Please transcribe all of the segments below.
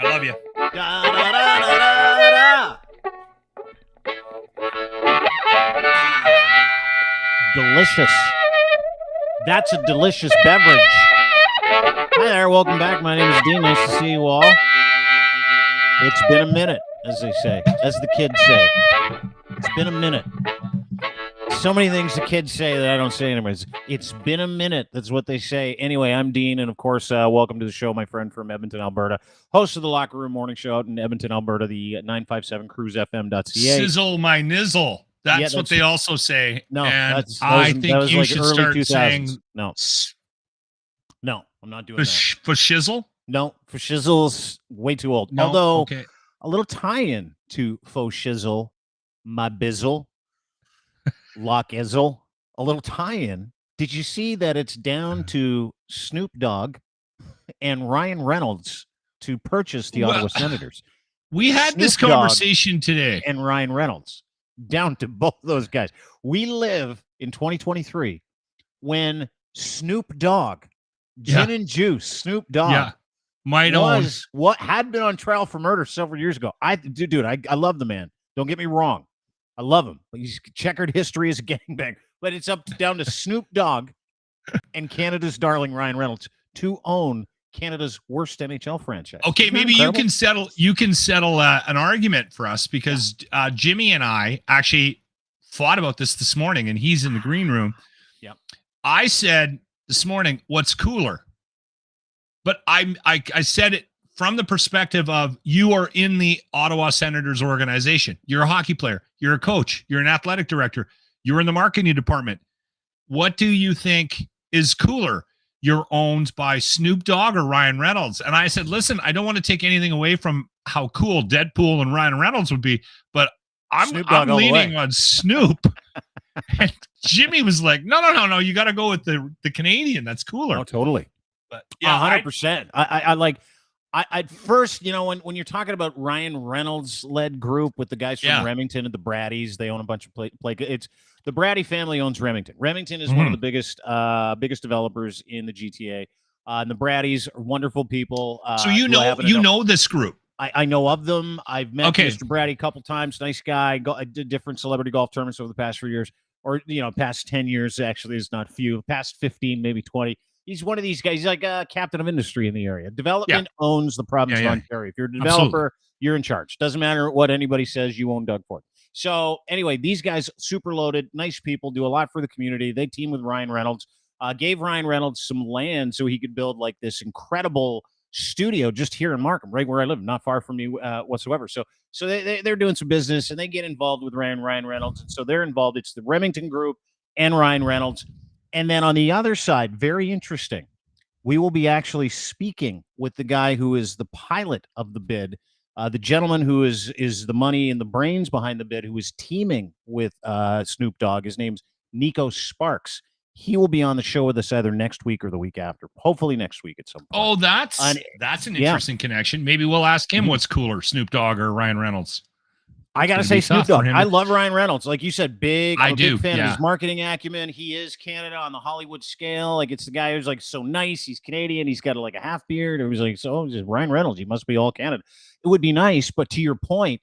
I love you. Da, da, da, da, da, da. Delicious. That's a delicious beverage. Hi there, welcome back. My name is Dean. Nice to see you all. It's been a minute, as they say, as the kids say. It's been a minute. So many things the kids say that I don't say anymore. It's been a minute. That's what they say. Anyway, I'm Dean, and of course, welcome to the show, my friend from Edmonton, Alberta, host of the Locker Room Morning Show out in Edmonton, Alberta, the 957cruisefm.ca. Sizzle my nizzle. That's what they also say. No, and I think you like should early start 2000s. saying No, I'm not doing that. For shizzle? No, for shizzle's way too old. No? Although, okay. A little tie-in to faux shizzle, my bizzle, Lock Izzle, a little tie-in. Did you see that it's down to Snoop Dogg and Ryan Reynolds to purchase the Ottawa Senators? We had this conversation today. And Ryan Reynolds, down to both those guys. We live in 2023 when Snoop Dogg, Gin and Juice, Snoop Dogg, what had been on trial for murder several years ago. I love the man. Don't get me wrong. I love him. He's checkered history as a gangbanger. But it's down to Snoop Dogg and Canada's darling Ryan Reynolds to own Canada's worst NHL franchise. Okay, maybe you can settle an argument for us because Jimmy and I actually thought about this morning, and he's in the green room. Yep. I said this morning, what's cooler? But I said it from the perspective of you are in the Ottawa Senators organization. You're a hockey player. You're a coach. You're an athletic director. You're in the marketing department. What do you think is cooler? You're owned by Snoop Dogg or Ryan Reynolds? And I said, listen, I don't want to take anything away from how cool Deadpool and Ryan Reynolds would be, but I'm leaning on Snoop. And Jimmy was like, no. You got to go with the Canadian. That's cooler. Oh, totally. But yeah, 100%. I like. I'd first, when you're talking about Ryan Reynolds led group with the guys from Remington and the Braddies, they own a bunch of play. It's the Braddy family owns Remington. Remington is one of the biggest developers in the GTA. And the Braddies are wonderful people. So know this group. I know of them. I've met Mr. Braddy a couple times. Nice guy. I did different celebrity golf tournaments over the past few years, or past 10 years. Actually, is not few. Past 15, maybe 20. He's one of these guys. He's like a captain of industry in the area. Development owns the province of Ontario. If you're a developer, you're in charge. Doesn't matter what anybody says, you own Doug Ford. So anyway, these guys, super loaded, nice people, do a lot for the community. They team with Ryan Reynolds, gave Ryan Reynolds some land so he could build like this incredible studio just here in Markham, right where I live, not far from me whatsoever. So they're doing some business and they get involved with Ryan Reynolds. And so they're involved. It's the Remington Group and Ryan Reynolds. And then on the other side, very interesting, we will be actually speaking with the guy who is the pilot of the bid, the gentleman who is the money and the brains behind the bid, who is teaming with Snoop Dogg. His name's Nico Sparks. He will be on the show with us either next week or the week after. Hopefully next week at some point. Oh, that's an interesting connection. Maybe we'll ask him what's cooler, Snoop Dogg or Ryan Reynolds. I got to say Snoop Dogg. I love Ryan Reynolds. Like you said, big fan of his marketing acumen. He is Canada on the Hollywood scale. Like it's the guy who's like so nice. He's Canadian. He's got like a half beard. It was like, so just Ryan Reynolds. He must be all Canada. It would be nice. But to your point,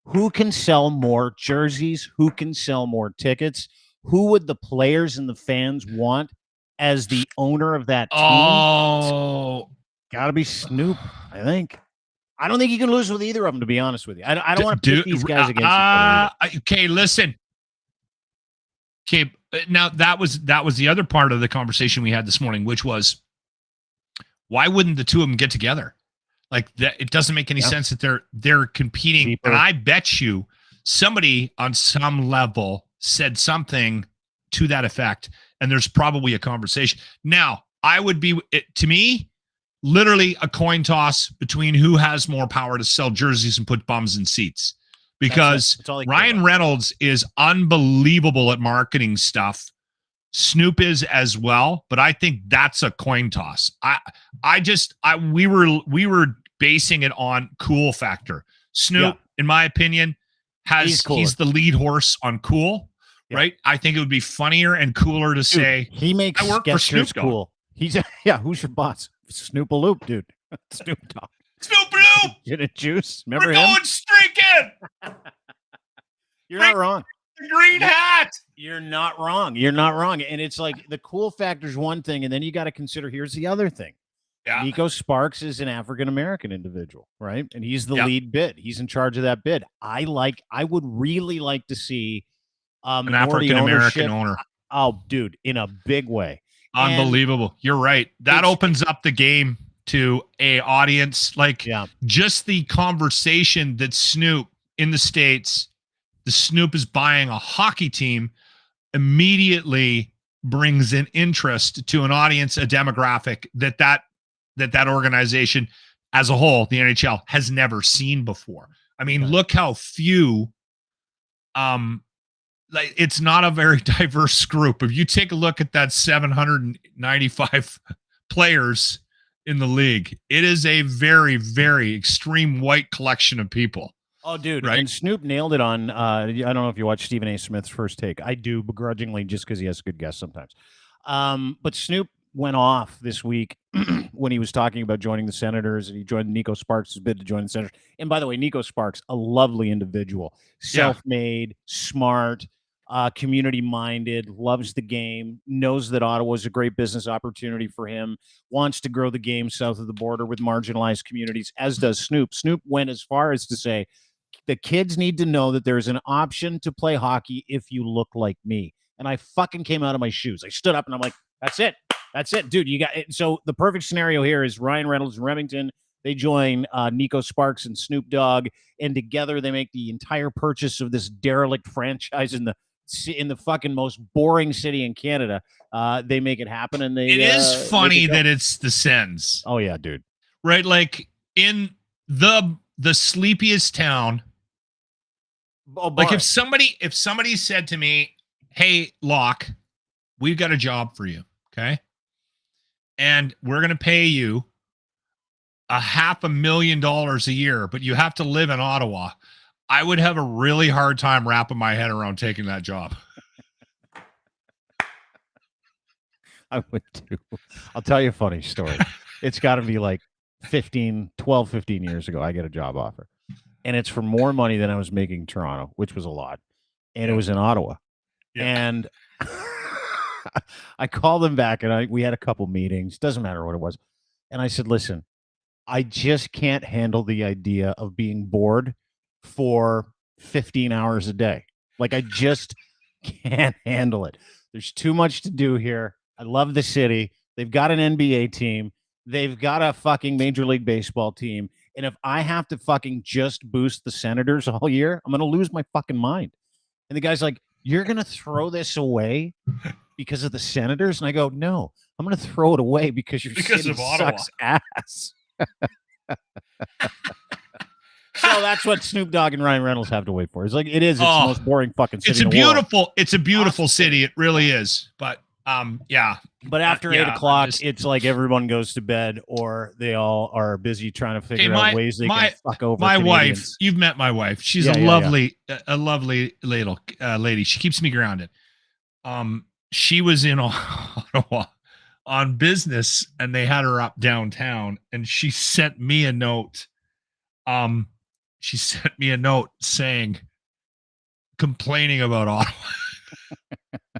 who can sell more jerseys? Who can sell more tickets? Who would the players and the fans want as the owner of that team? Oh, got to be Snoop, I think. I don't think you can lose with either of them, to be honest with you. I don't want to put these guys against each other. Okay, listen. Okay, now that was the other part of the conversation we had this morning, which was why wouldn't the two of them get together? Like that, it doesn't make any sense that they're competing. Deeper. And I bet you somebody on some level said something to that effect, and there's probably a conversation. Now, to me, literally a coin toss between who has more power to sell jerseys and put bums in seats, because Ryan Reynolds is unbelievable at marketing stuff. Snoop is as well, but I think that's a coin toss. We were basing it on cool factor. Snoop, in my opinion, he's the lead horse on cool, right? I think it would be funnier and cooler to say he makes I work for Snoop cool. He's who's your boss? Snoop-a-loop, dude. Snoop Dogg. Snoop Loop. Gin and Juice. Remember We're him? going streaking. You're not wrong. The green hat. You're not wrong. You're not wrong. And it's like the cool factor is one thing, and then you got to consider here's the other thing. Yeah. Nico Sparks is an African-American individual, right? And he's the lead bid. He's in charge of that bid. I would really like to see an African-American owner. Oh, dude, in a big way. Unbelievable. You're right. That opens up the game to a audience. Like just the conversation that Snoop in the States, the Snoop is buying a hockey team, immediately brings an interest to an audience, a demographic that organization as a whole, the NHL, has never seen before. I mean, look how few, like it's not a very diverse group. If you take a look at that 795 players in the league, it is a very, very extreme white collection of people. Oh, dude. Right? And Snoop nailed it on, I don't know if you watch Stephen A. Smith's First Take. I do begrudgingly just because he has good guests sometimes. But Snoop went off this week when he was talking about joining the Senators, and he joined Nico Sparks' bid to join the Senators. And by the way, Nico Sparks, a lovely individual, self-made, smart, community-minded, loves the game, knows that Ottawa is a great business opportunity for him, wants to grow the game south of the border with marginalized communities, as does Snoop. Snoop went as far as to say, the kids need to know that there's an option to play hockey if you look like me. And I fucking came out of my shoes. I stood up and I'm like, that's it. That's it, dude. You got it. So the perfect scenario here is Ryan Reynolds and Remington. They join Nico Sparks and Snoop Dogg, and together they make the entire purchase of this derelict franchise in the fucking most boring city in Canada. They make it happen, and it is funny that it's the Sens. Oh yeah, dude. Right, like in the sleepiest town. Like if somebody said to me, "Hey, Locke, we've got a job for you, okay? And we're going to pay you $500,000 a year, but you have to live in Ottawa," I would have a really hard time wrapping my head around taking that job. I would too. I'll tell you a funny story. It's got to be like 12, 15 years ago. I get a job offer, and it's for more money than I was making in Toronto, which was a lot. And it was in Ottawa. Yeah. And I called them back, and we had a couple meetings. Doesn't matter what it was. And I said, listen, I just can't handle the idea of being bored for 15 hours a day. Like, I just can't handle it. There's too much to do here. I love the city. They've got an NBA team. They've got a fucking Major League Baseball team. And if I have to fucking just boost the Senators all year, I'm going to lose my fucking mind. And the guy's like, you're going to throw this away because of the Senators? And I go, no, I'm going to throw it away because your city sucks ass. So that's what Snoop Dogg and Ryan Reynolds have to wait for. It's like it's the most boring fucking city. It's a beautiful city. It really is. But yeah. But after 8 o'clock, it's like everyone goes to bed, or they all are busy trying to figure out ways they can fuck over my Canadians. wife. You've met my wife. She's a lovely little lady. She keeps me grounded. She was in Ottawa on business, and they had her up downtown, and she sent me a note. She sent me a note saying, complaining about Ottawa.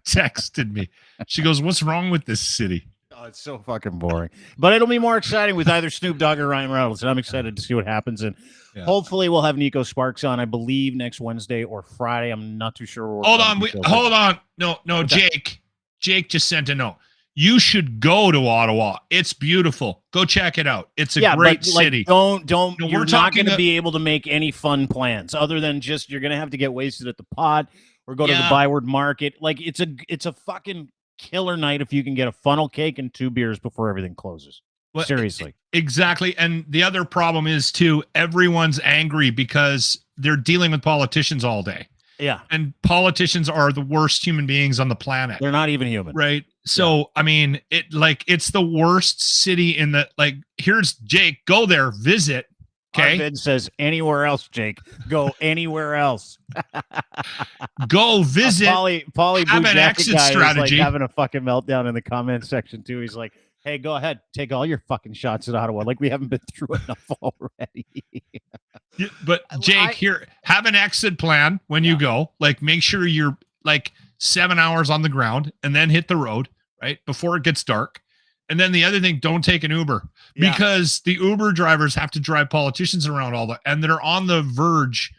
Texted me. She goes, "What's wrong with this city?" Oh, it's so fucking boring. But it'll be more exciting with either Snoop Dogg or Ryan Reynolds, and I'm excited to see what happens. And hopefully we'll have Nico Sparks on, I believe, next Wednesday or Friday. I'm not too sure. Hold on. No, Jake just sent a note. You should go to Ottawa. It's beautiful. Go check it out. It's a great city. Don't. You're not going to be able to make any fun plans other than just you're going to have to get wasted at the pod or go to the Byward Market. Like it's a fucking killer night if you can get a funnel cake and 2 beers before everything closes. Well, seriously. Exactly. And the other problem is too, everyone's angry because they're dealing with politicians all day. Yeah. And politicians are the worst human beings on the planet. They're not even human. Right. So, I mean, it's the worst city in the, here's Jake, go there, visit. Okay. Arvid says anywhere else, Jake, go anywhere else. Go visit. Paulie have an exit strategy. Like having a fucking meltdown in the comment section too. He's like, Hey, go ahead. Take all your fucking shots at Ottawa. Like we haven't been through enough already. Yeah, but Jake, here, have an exit plan when you go. Like, make sure you're like 7 hours on the ground and then hit the road, right? Before it gets dark. And then the other thing, don't take an Uber because the Uber drivers have to drive politicians around and they're on the verge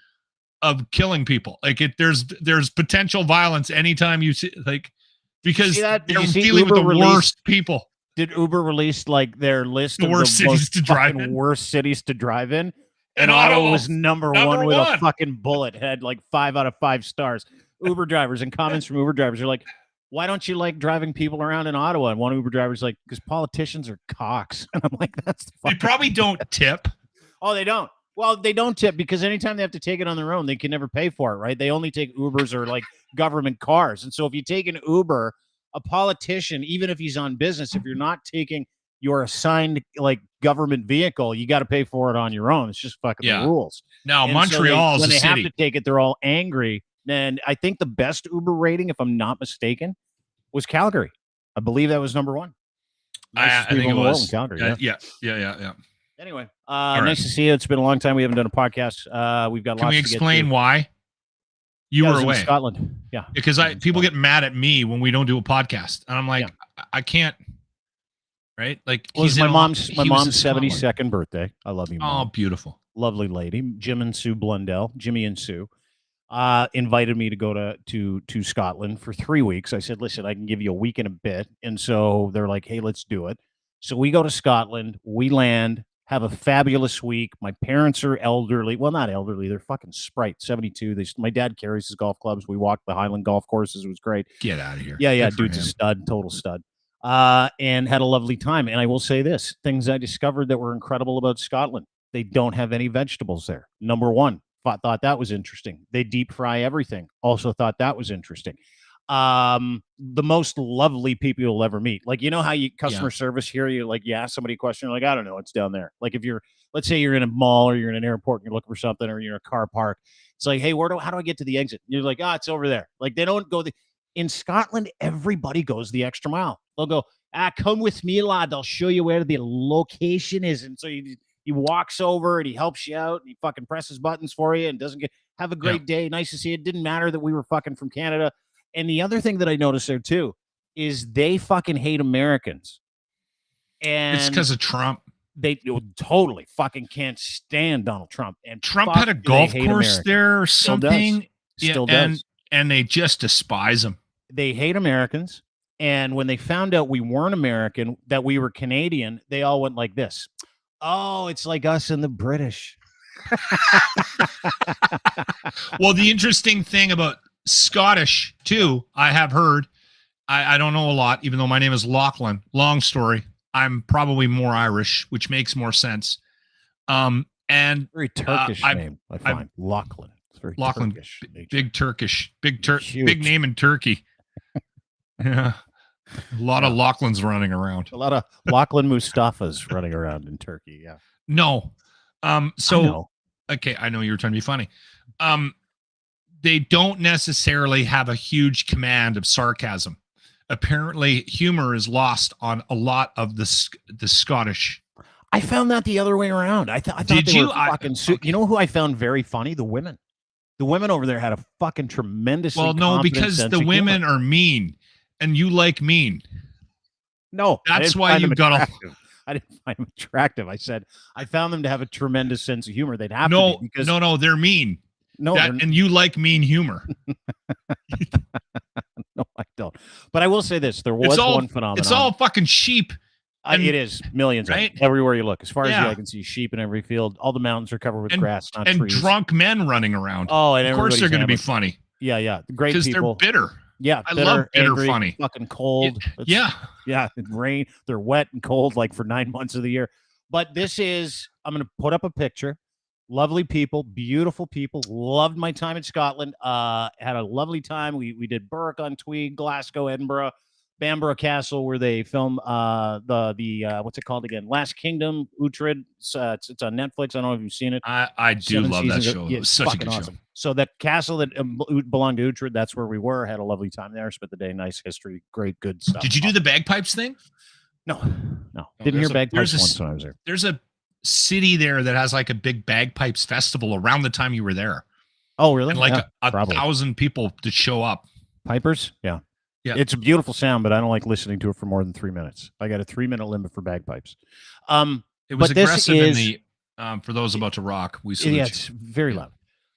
of killing people. Like there's potential violence anytime you see, like, because they're dealing with the worst people. Did Uber release like their list of the worst cities to drive in? And Ottawa was number one with a fucking bullet. Had like 5 out of 5 stars. Uber drivers and comments from Uber drivers are like, why don't you like driving people around in Ottawa? And one Uber driver's like, because politicians are cocks. And I'm like, that's they probably don't tip. Oh, they don't. Well, they don't tip because anytime they have to take it on their own, they can never pay for it, right? They only take Ubers or like government cars. And so if you take an Uber, a politician, even if he's on business, if you're not taking your assigned like government vehicle, you got to pay for it on your own. It's just fucking the rules. Now, Montreal is when a they city. have to take it, they're all angry. And I think the best Uber rating, if I'm not mistaken, was Calgary. I believe that was number 1. I think it was Calgary. Yeah. Anyway, nice to see you. It's been a long time. We haven't done a podcast. We've got. Can we explain why you were away? In Scotland. Yeah, because people get mad at me when we don't do a podcast, and I'm like, I can't. Right? Like, it was my mom's 72nd birthday. I love you, Mom. Oh, beautiful, lovely lady, Jimmy and Sue. Invited me to go to Scotland for 3 weeks. I said, listen, I can give you a week and a bit. And so they're like, hey, let's do it. So we go to Scotland, we land, have a fabulous week. My parents are elderly. Well, not elderly. They're fucking sprite, 72. My dad carries his golf clubs. We walked the Highland golf courses. It was great. Get out of here. Yeah. Dude's a stud, total stud. And had a lovely time. And I will say this, things I discovered that were incredible about Scotland. They don't have any vegetables there. Number 1. Thought that was interesting. They deep fry everything. Also thought that was interesting. The most lovely people you'll ever meet. Like, you know how you customer service here, you like, you ask somebody a question, you're like, I don't know, it's down there. Like if let's say you're in a mall or you're in an airport and you're looking for something or you're in a car park. It's like, hey, how do I get to the exit? And you're like, it's over there. Like they don't go in Scotland, everybody goes the extra mile. They'll go, come with me, lad. I'll show you where the location is. And so he walks over and he helps you out and he fucking presses buttons for you and have a great day. Nice to see you. It didn't matter that we were fucking from Canada. And the other thing that I noticed there too is they fucking hate Americans. And it's because of Trump. They totally fucking can't stand Donald Trump. And Trump had a golf course there or something. Still does. And they just despise him. They hate Americans. And when they found out we weren't American, that we were Canadian, they all went like this. Oh, it's like us and the British. Well, the interesting thing about Scottish, too, I have heard, I don't know a lot, even though my name is Lachlan. Long story. I'm probably more Irish, which makes more sense. And very Turkish name, I find. Lachlan. It's very Lachlan, Turkish. Big Turkish. Big name in Turkey. Yeah. A lot of Lachlans running around. A lot of Lachlan Mustafas running around in Turkey. Yeah. No. Okay, I know you were trying to be funny. They don't necessarily have a huge command of sarcasm. Apparently, humor is lost on a lot of the Scottish. I found that the other way around. I thought they were fucking. You know who I found very funny? The women. The women over there had a fucking tremendous. Well, no, because the women are mean. And you like mean. No, that's why you got I didn't find them attractive. I said I found them to have a tremendous sense of humor. They'd have to be because no, they're mean. No, and you like mean humor. No, I don't. But I will say this: there was one phenomenon. It's all fucking sheep. It is millions, right? Everywhere you look. As far as the eye can see, sheep in every field. All the mountains are covered with grass, not trees. And drunk men running around. Oh, and of course they're going to be funny. Yeah. Great people. Because they're bitter. Yeah, I love bitter angry, funny. Fucking cold. Yeah. It rain. They're wet and cold like for 9 months of the year. But I'm going to put up a picture. Lovely people, beautiful people. Loved my time in Scotland. Had a lovely time. We did Berwick-on-Tweed, Glasgow, Edinburgh, Bamborough Castle, where they film the what's it called again? Last Kingdom, Uhtred. It's on Netflix. I don't know if you've seen it. I do love that show. It was such a good show. So that castle that belonged to Uhtred, that's where we were. Had a lovely time there. Spent the day. Nice history. Great, good stuff. Did you do the bagpipes thing? No. Didn't hear bagpipes once when I was there. There's a city there that has like a big bagpipes festival around the time you were there. Oh, really? And like a 1,000 people to show up. Pipers? Yeah. It's a beautiful sound, but I don't like listening to it for more than 3 minutes. I got a 3-minute limit for bagpipes. It was aggressive in the for those about to rock. We salute you. It's very loud.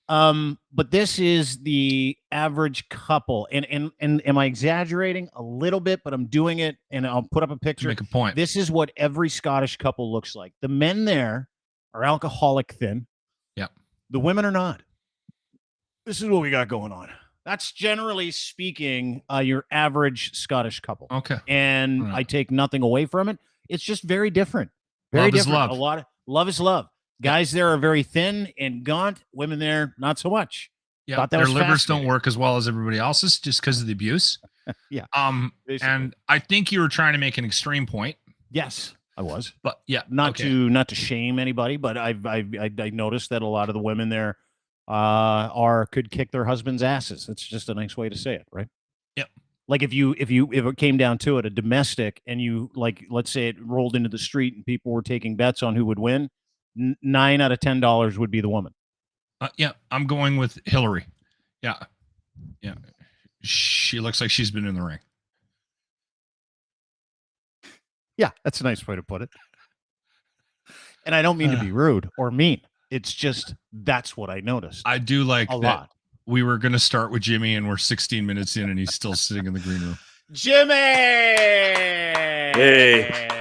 But this is the average couple, and am I exaggerating a little bit? But I'm doing it, and I'll put up a picture. Make a point. This is what every Scottish couple looks like. The men there are alcoholic thin. Yeah. The women are not. This is what we got going on. That's generally speaking your average Scottish couple. Okay. And I take nothing away from it. It's just very different. Very different. Love. A lot of love is love. Guys there are very thin and gaunt. Women there, not so much. Yeah, their livers don't work as well as everybody else's just because of the abuse. Yeah. Basically. And I think you were trying to make an extreme point. Yes, I was. But yeah, not to shame anybody, but I noticed that a lot of the women there could kick their husbands' asses. It's just a nice way to say it, right? Yep. Like if it came down to it, a domestic, and you let's say it rolled into the street and people were taking bets on who would win, 9 out of $10 would be the woman. Yeah, I'm going with Hillary. Yeah. She looks like she's been in the ring. Yeah, that's a nice way to put it. And I don't mean to be rude or mean. It's just that's what I noticed. I do like a lot. We were going to start with Jimmy, and we're 16 minutes in, and he's still sitting in the green room. Jimmy! Hey.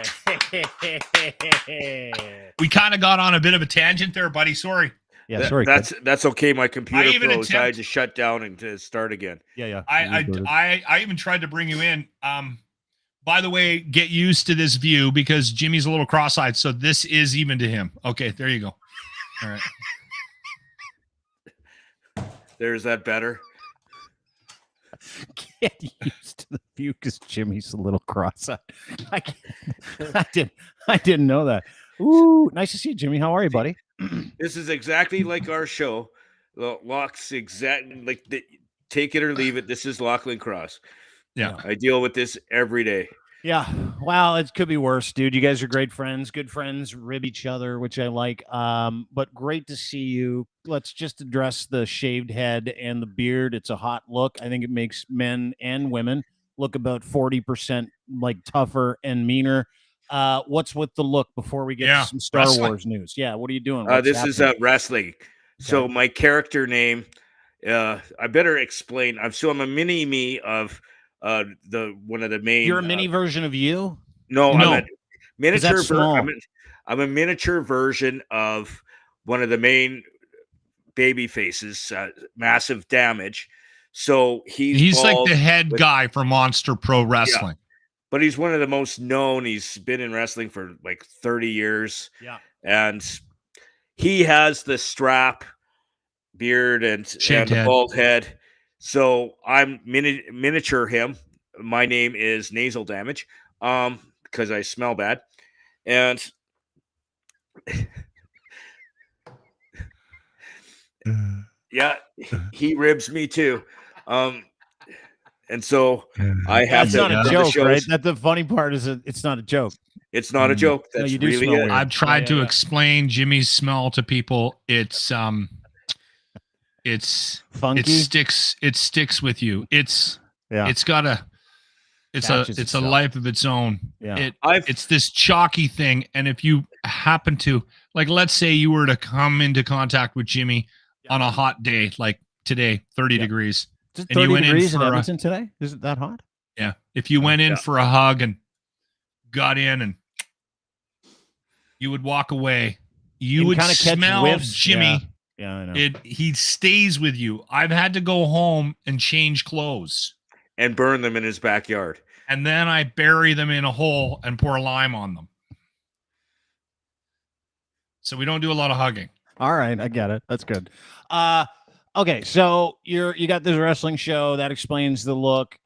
We kind of got on a bit of a tangent there, buddy. Sorry. Yeah, sorry. That's okay. My computer froze. I had attempt- to shut down and to start again. Yeah. I even tried to bring you in. By the way, get used to this view because Jimmy's a little cross-eyed, so this is even to him. Okay, there you go. All right. There's that better. Get used to the view because Jimmy's a little cross-eyed. I didn't know that. Ooh, nice to see you, Jimmy. How are you, buddy? This is exactly like our show. Locke's exactly like take it or leave it. This is Lachlan Cross. Yeah. I deal with this every day. Yeah. Well, it could be worse, dude. You guys are great friends, good friends, rib each other, which I like. But great to see you. Let's just address the shaved head and the beard. It's a hot look. I think it makes men and women look about 40% like tougher and meaner. What's with the look before we get to some Star Wars news? Yeah. What are you doing? This is wrestling. Okay. So my character name, I better explain. I'm a mini me of one of the main. You're a mini version of you? No. I'm a miniature. I'm a miniature version of one of the main baby faces. Massive Damage. So he's like the head guy for Monster Pro Wrestling. Yeah. But he's one of the most known. He's been in wrestling for like 30 years. Yeah. And he has the strap, beard, and the bald head. So I'm miniature him. My name is Nasal Damage because I smell bad. And yeah, he ribs me too. And so I have to. That's not a joke, right? That the funny part is it's not a joke. It's not a joke. That's you do really smell it. weird. I've tried to explain Jimmy's smell to people. It's funky. It sticks with you. It's a life of its own. Yeah. It's this chalky thing. And if you happen to, like, let's say you were to come into contact with Jimmy on a hot day, like today, 30 degrees. Is it 30 degrees in Edmonton today? Is it that hot? Yeah. If you went in for a hug and got in and you would walk away, you would smell Jimmy. Yeah, I know. He stays with you. I've had to go home and change clothes. And burn them in his backyard. And then I bury them in a hole and pour lime on them. So we don't do a lot of hugging. All right, I get it. That's good. Okay, so you got this wrestling show that explains the look.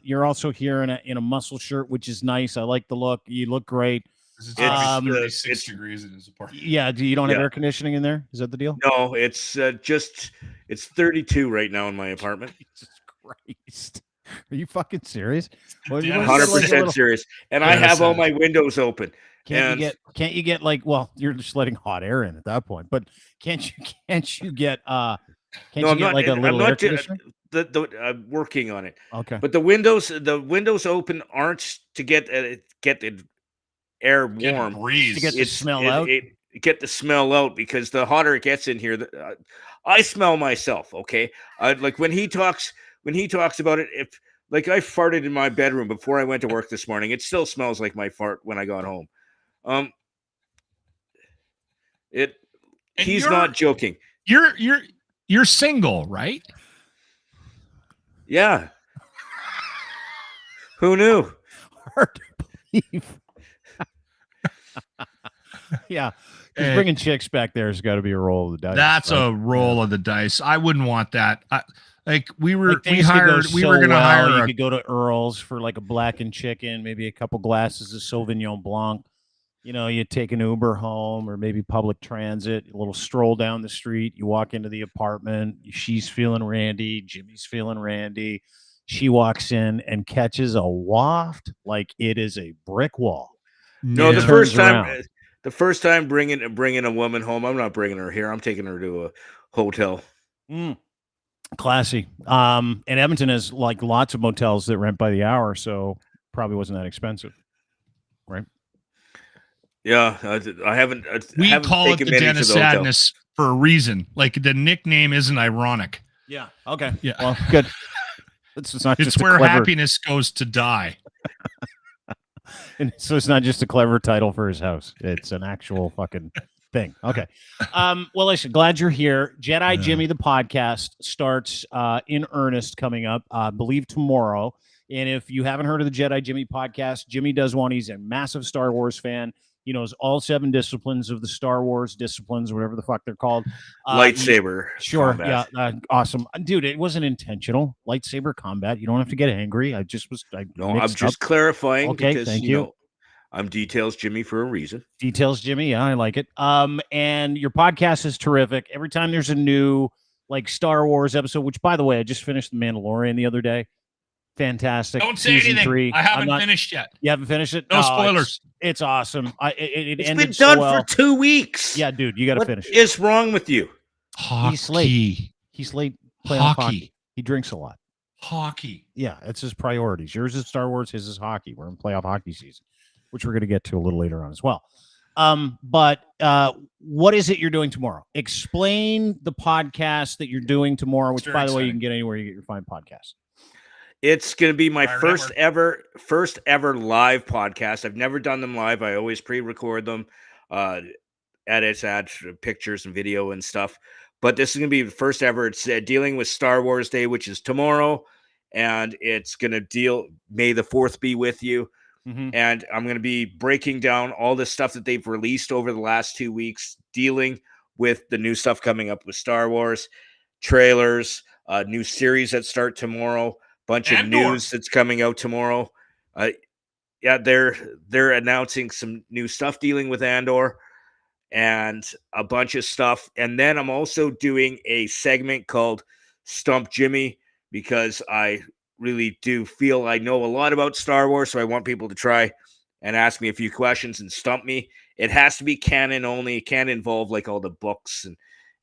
You're also here in a muscle shirt, which is nice. I like the look. You look great. It's 36 degrees in his apartment. Yeah, you don't have air conditioning in there? Is that the deal? No, it's 32 right now in my apartment. Jesus Christ. Are you fucking serious? 100% serious. And I have all my windows open. Can't you get like, well, you're just letting hot air in at that point, but can't you get like a little air conditioner? I'm working on it. Okay. But the windows open aren't to get the air warm. Breeze. To get the smell out. Get the smell out, because the hotter it gets in here, I smell myself. Okay. Like when he talks about it, if like I farted in my bedroom before I went to work this morning, it still smells like my fart when I got home. He's not joking. You're single, right? Yeah. Who knew? Hard to believe. Yeah. Bringing chicks back there has got to be a roll of the dice. That's a roll of the dice. I wouldn't want that. We were going to hire. You could go to Earl's for like a blackened chicken, maybe a couple glasses of Sauvignon Blanc. You know, you take an Uber home or maybe public transit, a little stroll down the street. You walk into the apartment. She's feeling randy. Jimmy's feeling randy. She walks in and catches a waft like it is a brick wall. No, the first time bringing a woman home, I'm not bringing her here. I'm taking her to a hotel. Classy. And Edmonton has like lots of motels that rent by the hour, so probably wasn't that expensive, right? Yeah, I haven't. We call it the Den of Sadness for a reason. Like the nickname isn't ironic. Yeah. Okay. Yeah. Well, good. It's not. It's where happiness goes to die. And so it's not just a clever title for his house. It's an actual fucking thing. Okay. Well, listen, glad you're here. Jedi Jimmy, the podcast, starts in earnest coming up, I believe tomorrow. And if you haven't heard of the Jedi Jimmy podcast, Jimmy does one. He's a massive Star Wars fan. He knows all 7 disciplines of the Star Wars disciplines, whatever the fuck they're called. Lightsaber. Sure. Combat. Yeah. Awesome. Dude, it wasn't intentional. Lightsaber combat. You don't have to get angry. I'm just clarifying. Okay. Because, thank you. I'm Details Jimmy for a reason. Details Jimmy. Yeah, I like it. And your podcast is terrific. Every time there's a new like Star Wars episode, which by the way, I just finished The Mandalorian the other day. Fantastic. Don't say Season anything. 3. I haven't finished yet. You haven't finished it? No spoilers. It's awesome. It's been done for 2 weeks. Yeah, dude, you got to finish it. What is wrong with you? Hockey. He's late playing hockey. He drinks a lot. Hockey. Yeah, it's his priorities. Yours is Star Wars. His is hockey. We're in playoff hockey season, which we're going to get to a little later on as well. But what is it you're doing tomorrow? Explain the podcast that you're doing tomorrow, which, by the way, you can get anywhere you get your fine podcasts. It's going to be my first ever live podcast. I've never done them live. I always pre-record them, edits, add pictures and video and stuff. But this is going to be the first ever. It's dealing with Star Wars Day, which is tomorrow. And it's going to deal, May the 4th be with you. Mm-hmm. And I'm going to be breaking down all the stuff that they've released over the last 2 weeks, dealing with the new stuff coming up with Star Wars, trailers, new series that start tomorrow. Bunch of news that's coming out tomorrow. They're announcing some new stuff dealing with Andor and a bunch of stuff. And then I'm also doing a segment called Stump Jimmy, because I really do feel I know a lot about Star Wars. So I want people to try and ask me a few questions and stump me. It has to be canon only. It can't involve like all the books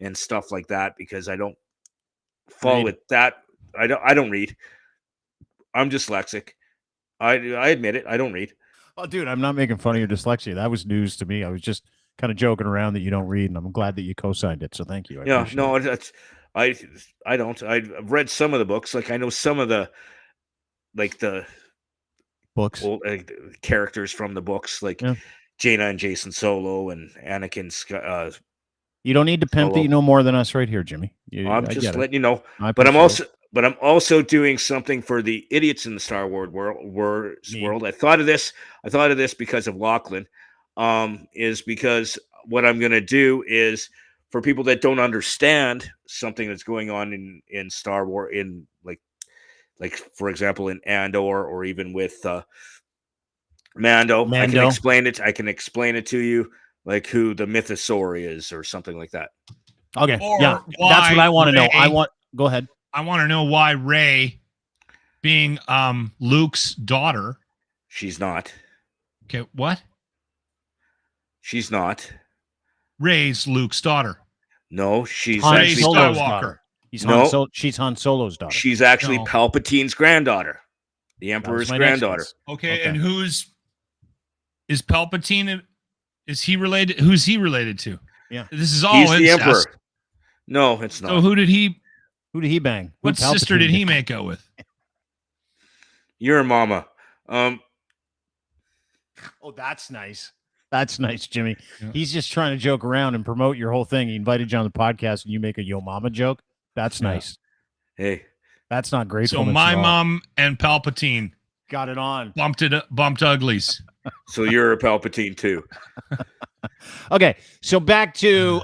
and stuff like that, because I don't fall with that. I don't read. I'm dyslexic. I admit it. I don't read. Oh, dude, I'm not making fun of your dyslexia. That was news to me. I was just kind of joking around that you don't read, and I'm glad that you co-signed it. So thank you. I don't. I've read some of the books. Like I know some of the books, old, characters from the books, like Jaina and Jason Solo and Anakin. You don't need to pimp that you know more than us right here, Jimmy. I'm just letting you know. But I'm also doing something for the idiots in the Star Wars world. I thought of this because of Lachlan. Is because what I'm going to do is for people that don't understand something that's going on in Star Wars, in like for example in Andor, or even with Mando. I can explain it to you, like who the Mythosaur is or something like that. Okay, that's what I want to know. Go ahead. I want to know why Rey being Luke's daughter. She's not. Okay, what? She's not. Rey's Luke's daughter. No, she's Han actually Solo's Skywalker. daughter. She's Han Solo's daughter. She's actually No. Palpatine's granddaughter, the That was Emperor's my next granddaughter. guess. Okay, Okay. and is Palpatine? Is he related? Who's he related to? Yeah. This is all He's the incest. Emperor. No, it's not. So who did he? Who did he bang? Who What sister Palpatine did he get? make out with? Your mama. Oh, that's nice. That's nice, Jimmy. Yeah. He's just trying to joke around and promote your whole thing. He invited you on the podcast and you make a yo mama joke. That's Yeah. nice. Hey, That's not great. So my mom and Palpatine got it on. bumped uglies. so you're a Palpatine too. Okay, so back to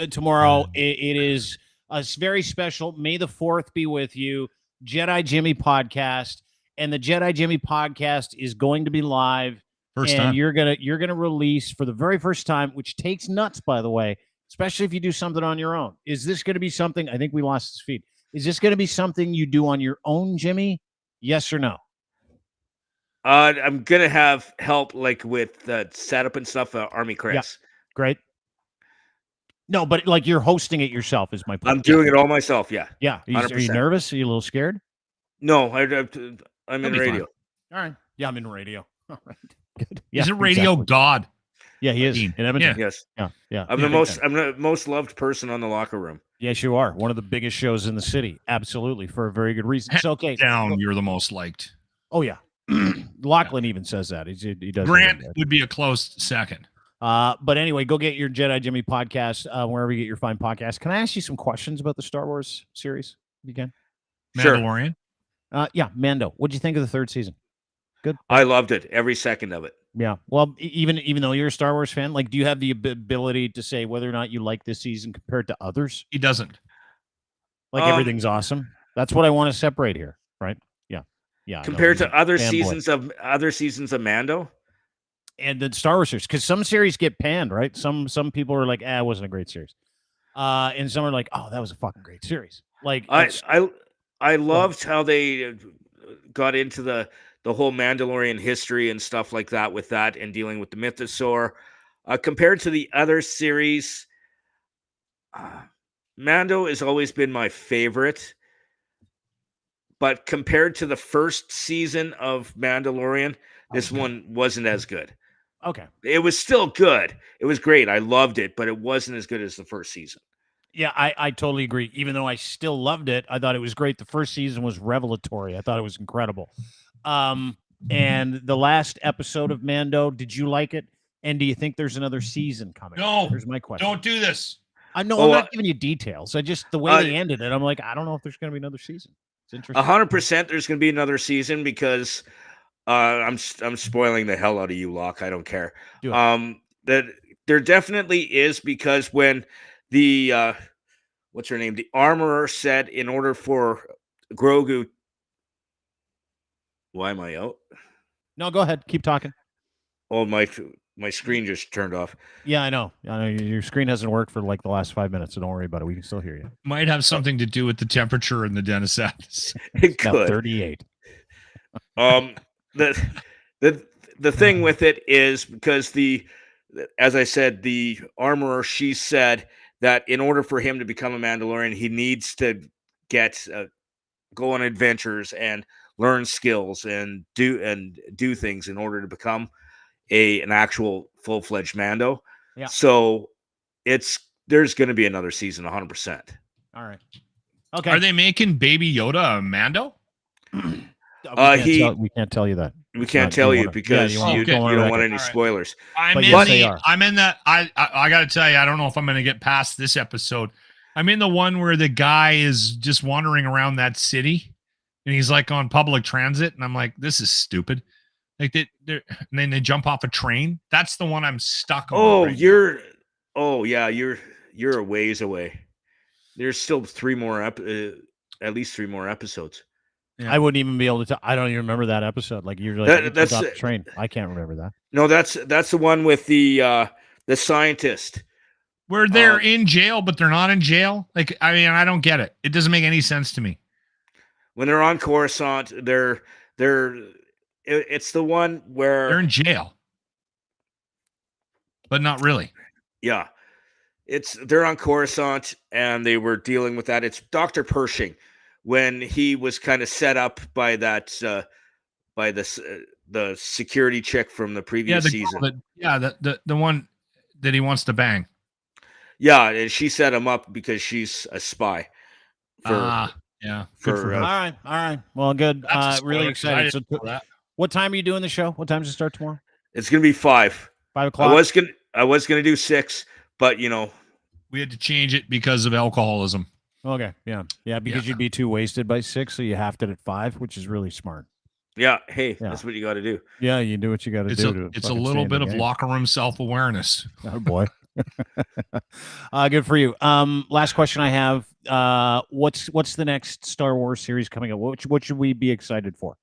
tomorrow. It is a very special. May the 4th be with you. Jedi Jimmy podcast, and the Jedi Jimmy podcast is going to be live. First and time. you're gonna release for the very first time, which takes nuts, by the way, especially if you do something on your own. Is this going to be something? I think we lost his feed. Is this going to be something you do on your own, Jimmy? Yes or no? I'm gonna have help like with the setup and stuff. Army Chris. Yeah. Great. No, but like you're hosting it yourself is my point. I'm doing it all myself. Yeah. Yeah. Are you 100%. nervous? Are you a little scared? No, I'm in be radio. All right. Yeah, I'm in radio. All right. Good. Yeah, He's a radio exactly. god. Yeah, he is. Dean. In Edmonton. Yes. Yeah. I'm the most loved person on the locker room. Yes, you are. One of the biggest shows in the city. Absolutely. For a very good reason. It's okay. Down, you're the most liked. Oh, yeah. Lachlan even says that. He does. Grant that. would be a close second. But anyway, go get your Jedi Jimmy podcast wherever you get your fine podcast. Can I ask you some questions about the Star Wars series? If you can. Sure. Mandalorian. Yeah, Mando. What'd you think of the 3rd season? Good. I loved it, every second of it. Yeah. Well, even though you're a Star Wars fan, like, do you have the ability to say whether or not you like this season compared to others? He doesn't. Like everything's awesome. That's what I want to separate here, right? Yeah. Yeah. Compared to other fanboy. seasons of Mando. And the Star Wars series, because some series get panned, right? Some people are like, it wasn't a great series. And some are like, oh, that was a fucking great series. Like I loved how they got into the whole Mandalorian history and stuff like that with that and dealing with the mythosaur. Compared to the other series, Mando has always been my favorite. But compared to the first season of Mandalorian, this one wasn't as good. Okay. It was still good. It was great. I loved it, but it wasn't as good as the first season. Yeah, I totally agree. Even though I still loved it, I thought it was great. The first season was revelatory. I thought it was incredible. And the last episode of Mando, did you like it? And do you think there's another season coming? No. Here's my question. Don't do this. I know I'm not giving you details. I just the way they ended it, I'm like, I don't know if there's going to be another season. It's interesting. 100% there's going to be another season because I'm spoiling the hell out of you, Locke. I don't care. Do it. That there definitely is, because when the what's her name? The armorer said in order for Grogu. Why am I out? No, go ahead. Keep talking. Oh, my screen just turned off. Yeah, I know. Your screen hasn't worked for like the last 5 minutes, so don't worry about it. We can still hear you. Might have something to do with the temperature in the Dennis Atlas. It could. Now 38. The thing with it is because as I said, the armorer, she said that in order for him to become a Mandalorian, he needs to go on adventures and learn skills and do things in order to become an actual full-fledged Mando. Yeah. So there's going to be another season, 100%. All right. Okay. Are they making Baby Yoda a Mando? We can't tell you that. We can't tell you because you don't want any spoilers. I'm in that. I got to tell you, I don't know if I'm going to get past this episode. I'm in the one where the guy is just wandering around that city and he's like on public transit. And I'm like, this is stupid. Like and then they jump off a train. That's the one I'm stuck on. You're a ways away. There's still at least 3 more episodes. Yeah. I wouldn't even be able to tell. I don't even remember that episode. Like you're like that's off the train. I can't remember that. No, that's the one with the scientist. Where they're in jail, but they're not in jail. Like, I mean, I don't get it. It doesn't make any sense to me. When they're on Coruscant, it's the one where they're in jail, but not really. Yeah, they're on Coruscant and they were dealing with that. It's Dr. Pershing when he was kind of set up by that by the security chick from the previous season. The one that he wants to bang. Yeah, and she set him up because she's a spy. Yeah. For all right. Well, good. Really excited. So what time are you doing the show? What time does it start tomorrow? It's gonna be 5. 5 o'clock. I was gonna do 6, but we had to change it because of alcoholism. Okay. Yeah. Because you'd be too wasted by 6, so you have it at 5, which is really smart. Yeah. Hey, that's what you got to do. Yeah, you do what you got to do. It's a little bit of locker room self-awareness. Oh boy. Good for you. Last question I have. What's the next Star Wars series coming up? What should we be excited for?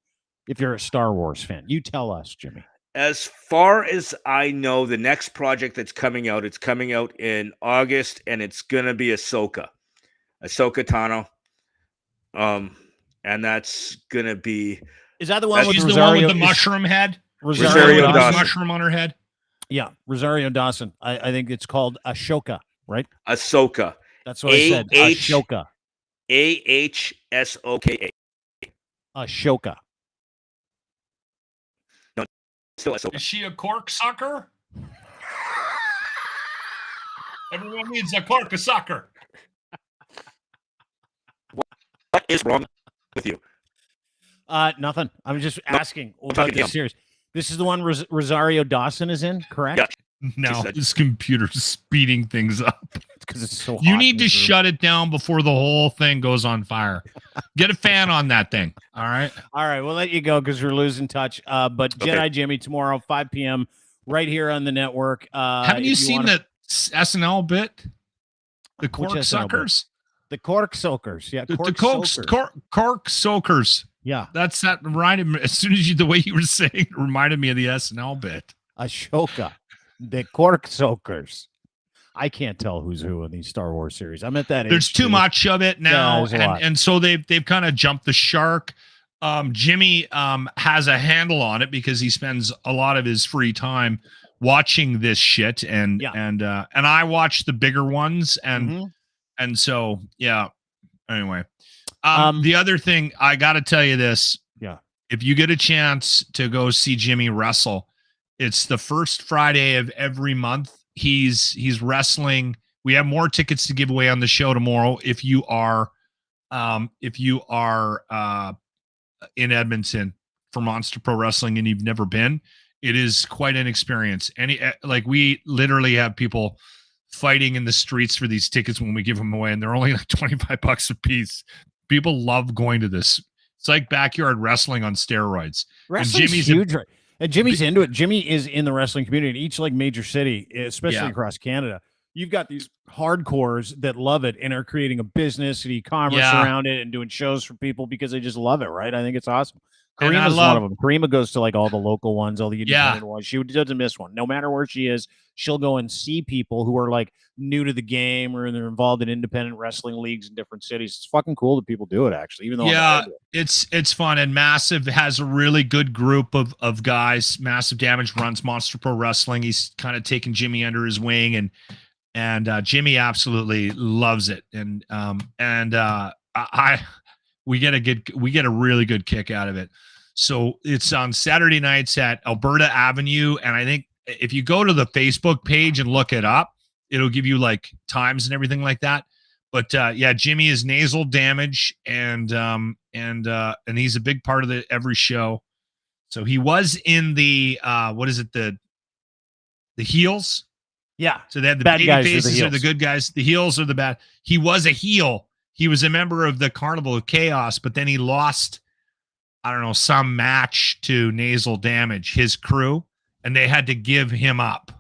If you're a Star Wars fan, you tell us, Jimmy. As far as I know, the next project that's coming out, it's coming out in August, and it's gonna be Ahsoka Tano. And that's gonna be. Is that the one with she's Rosario? The one with the mushroom head? Rosario Dawson. Mushroom on her head? Yeah, Rosario Dawson. I think it's called Ashoka, right? Ahsoka. That's what I said. Ashoka. Ahsoka. Ashoka. No, still Ahsoka. Is she a cork sucker? Everyone needs a cork sucker. What is wrong with you? Nothing. I'm just asking about this series. This is the one Rosario Dawson is in, correct? Yeah. No, this computer's speeding things up. Because it's so hot. You need to shut it down before the whole thing goes on fire. Get a fan on that thing. All right. All right. We'll let you go because we're losing touch. But Jedi Jimmy tomorrow, 5 p.m. right here on the network. Haven't you seen the SNL bit? The cork suckers? The cork soakers. Yeah. Cork soakers. Yeah. That reminded me, as soon as the way you were saying it reminded me of the SNL bit. Ashoka. The cork soakers. I can't tell who's who in these Star Wars series. I'm at that age. There's too much of it now, yeah, and so they've kind of jumped the shark. Jimmy has a handle on it because he spends a lot of his free time watching this shit, and I watch the bigger ones, and so yeah. Anyway, the other thing I got to tell you this: if you get a chance to go see Jimmy wrestle, it's the first Friday of every month. He's wrestling. We have more tickets to give away on the show tomorrow. If you are in Edmonton for Monster Pro Wrestling and you've never been, it is quite an experience. We literally have people fighting in the streets for these tickets when we give them away, and they're only like $25 a piece. People love going to this. It's like backyard wrestling on steroids. Wrestling's huge. And Jimmy's into it. Jimmy is in the wrestling community in each major city, especially across Canada. You've got these hardcores that love it and are creating a business and e-commerce around it and doing shows for people because they just love it, right? I think it's awesome. Karima's one of them. Karima goes to all the local ones, all the independent ones. She doesn't miss one. No matter where she is, she'll go and see people who are new to the game or they're involved in independent wrestling leagues in different cities. It's fucking cool that people do it, actually, even though it's fun. And Massive has a really good group of guys. Massive Damage runs Monster Pro Wrestling. He's kind of taken Jimmy under his wing, and Jimmy absolutely loves it. We get a really good kick out of it. So it's on Saturday nights at Alberta Avenue. And I think if you go to the Facebook page and look it up, it'll give you times and everything like that. But Jimmy is Nasal Damage, and he's a big part of every show. So he was in the the heels. Yeah. So they had the bad baby guys faces are the good guys. The heels are the bad. He was a heel. He was a member of the Carnival of Chaos, but then he lost, I don't know, some match to Nasal Damage, his crew, and they had to give him up.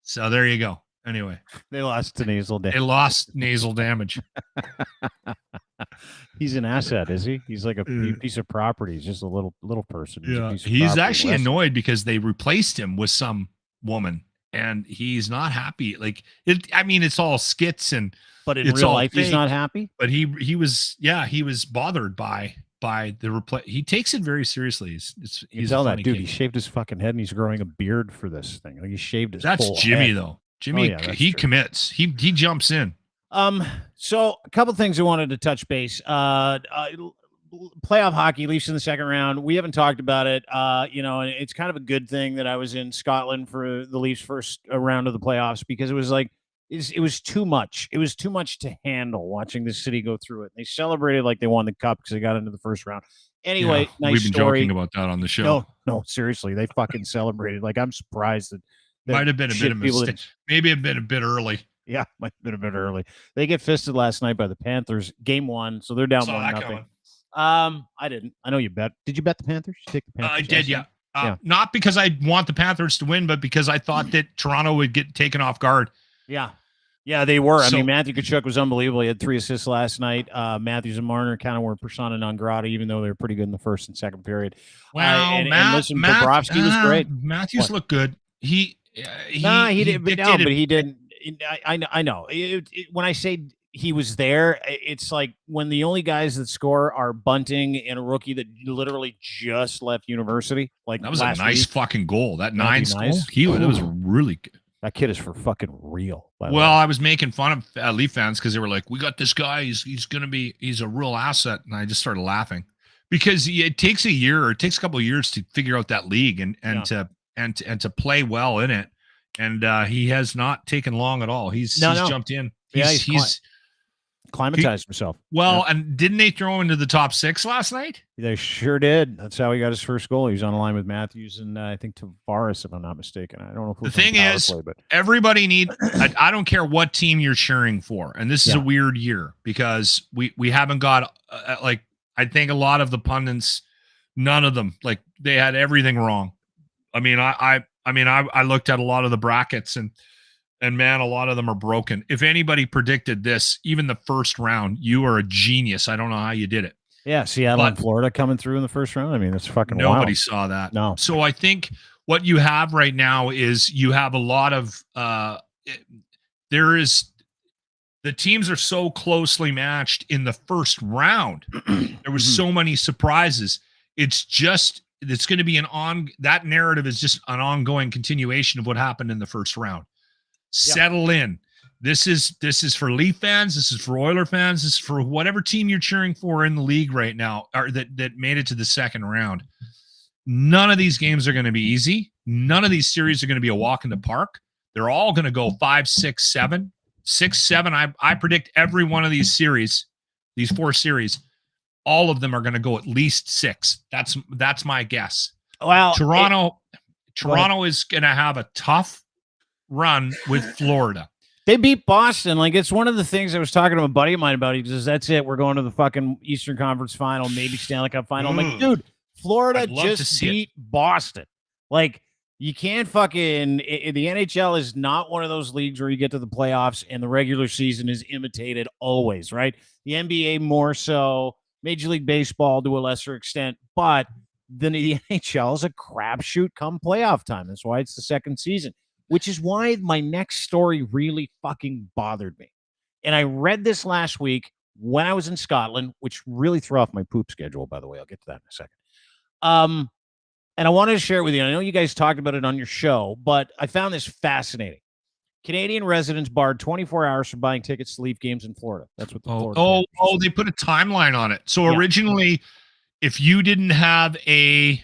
So there you go. Anyway, they lost to Nasal Damage. They lost Nasal Damage. He's an asset, is he? He's like a piece of property. He's just a little person. He's actually annoyed because they replaced him with some woman, and he's not happy. It's all skits, but in real life, he's not happy. But he was bothered by by the replay. He takes it very seriously. He's tell that dude. He shaved his fucking head and he's growing a beard for this thing. Like he shaved his. That's whole Jimmy head. though. Jimmy, he true. Commits. He jumps in. So a couple things I wanted to touch base. Playoff hockey, Leafs in the second round. We haven't talked about it. And it's kind of a good thing that I was in Scotland for the Leafs first round of the playoffs because it was like it was too much. It was too much to handle watching the city go through it. They celebrated like they won the cup because they got into the first round. Anyway, nice we've been story. Joking about that on the show. No, seriously, they fucking celebrated. Like I'm surprised that might have been a bit of a mistake. Maybe a bit early. Yeah, might have been a bit early. They get fisted last night by the Panthers. Game 1, so they're down 1-0. I didn't. I know you bet. Did you bet the Panthers? You take the Panthers? I did, yeah. Not because I want the Panthers to win, but because I thought that Toronto would get taken off guard. Yeah. Yeah, they were. I mean, Matthew Tkachuk was unbelievable. He had 3 assists last night. Matthews and Marner kind of were persona non grata, even though they were pretty good in the first and second period. Wow, Bobrovsky was great. Matthews looked good. He didn't. But he didn't. I know. When I say he was there, it's like when the only guys that score are Bunting and a rookie that literally just left university. Like that was a nice fucking goal. That 9 goal. That was really good. That kid is for fucking real. Well, I was making fun of Leaf fans because they were like, "We got this guy. He's a real asset," and I just started laughing because it takes a couple of years to figure out that league and to play well in it. And he has not taken long at all. He's jumped in. He's climatized himself. Well, and didn't they throw him into the top 6 last night? They sure did. That's how he got his first goal. He was on a line with Matthews and I think Tavares, if I'm not mistaken. I don't know if the thing is, everybody I don't care what team you're cheering for, and this is a weird year because we haven't got I think a lot of the pundits, none of them they had everything wrong. I mean, I looked at a lot of the brackets and man, a lot of them are broken. If anybody predicted this, even the first round, you are a genius. I don't know how you did it. Yeah, Seattle and Florida coming through in the first round. I mean, it's fucking nobody wild. saw that. No. So I think what you have right now is you have a lot of the teams are so closely matched in the first round. There was so many surprises. It's going to be that narrative is just an ongoing continuation of what happened in the first round. Settle in. This is for Leaf fans. This is for Oiler fans. This is for whatever team you're cheering for in the league right now, or that made it to the second round. None of these games are going to be easy. None of these series are going to be a walk in the park. They're all going to go 5, 6, 7, 6, 7. I predict every one of these series, these 4 series, all of them are going to go at least 6. That's my guess. Well, Toronto is going to have a tough run with Florida. They beat Boston. Like, it's one of the things I was talking to a buddy of mine about. He says, that's it. We're going to the fucking Eastern Conference final, maybe Stanley Cup final. I'm like, dude, Florida just beat Boston. Like, you can't fucking – the NHL is not one of those leagues where you get to the playoffs and the regular season is imitated always, right? The NBA more so, Major League Baseball to a lesser extent, but then the NHL is a crapshoot come playoff time. That's why it's the second season. Which is why my next story really fucking bothered me. And I read this last week when I was in Scotland, which really threw off my poop schedule, by the way. I'll get to that in a second. And I wanted to share it with you. I know you guys talked about it on your show, but I found this fascinating. Canadian residents barred 24 hours from buying tickets to Leaf games in Florida. That's what the Florida they put a timeline on it. So originally, if you didn't have an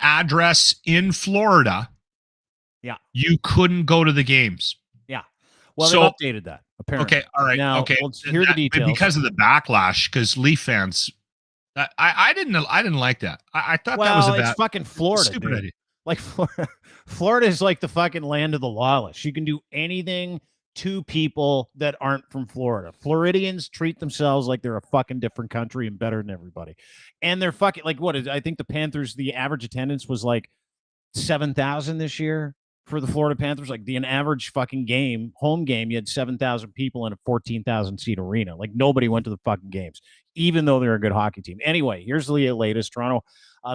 address in Florida, you couldn't go to the games. Yeah. Well, they updated that, apparently. Okay. All right. Now, okay. Let's hear the details. Because of the backlash, because Leaf fans, I didn't like that. I thought that was it's fucking Florida, stupid idea. Like, Florida is like the fucking land of the lawless. You can do anything to people that aren't from Florida. Floridians treat themselves like they're a fucking different country and better than everybody. And they're fucking, like, I think the Panthers, the average attendance was like 7,000 this year. For the Florida Panthers, like an average fucking game, home game, you had 7,000 people in a 14,000 seat arena. Like nobody went to the fucking games, even though they're a good hockey team. Anyway, here's the latest. Toronto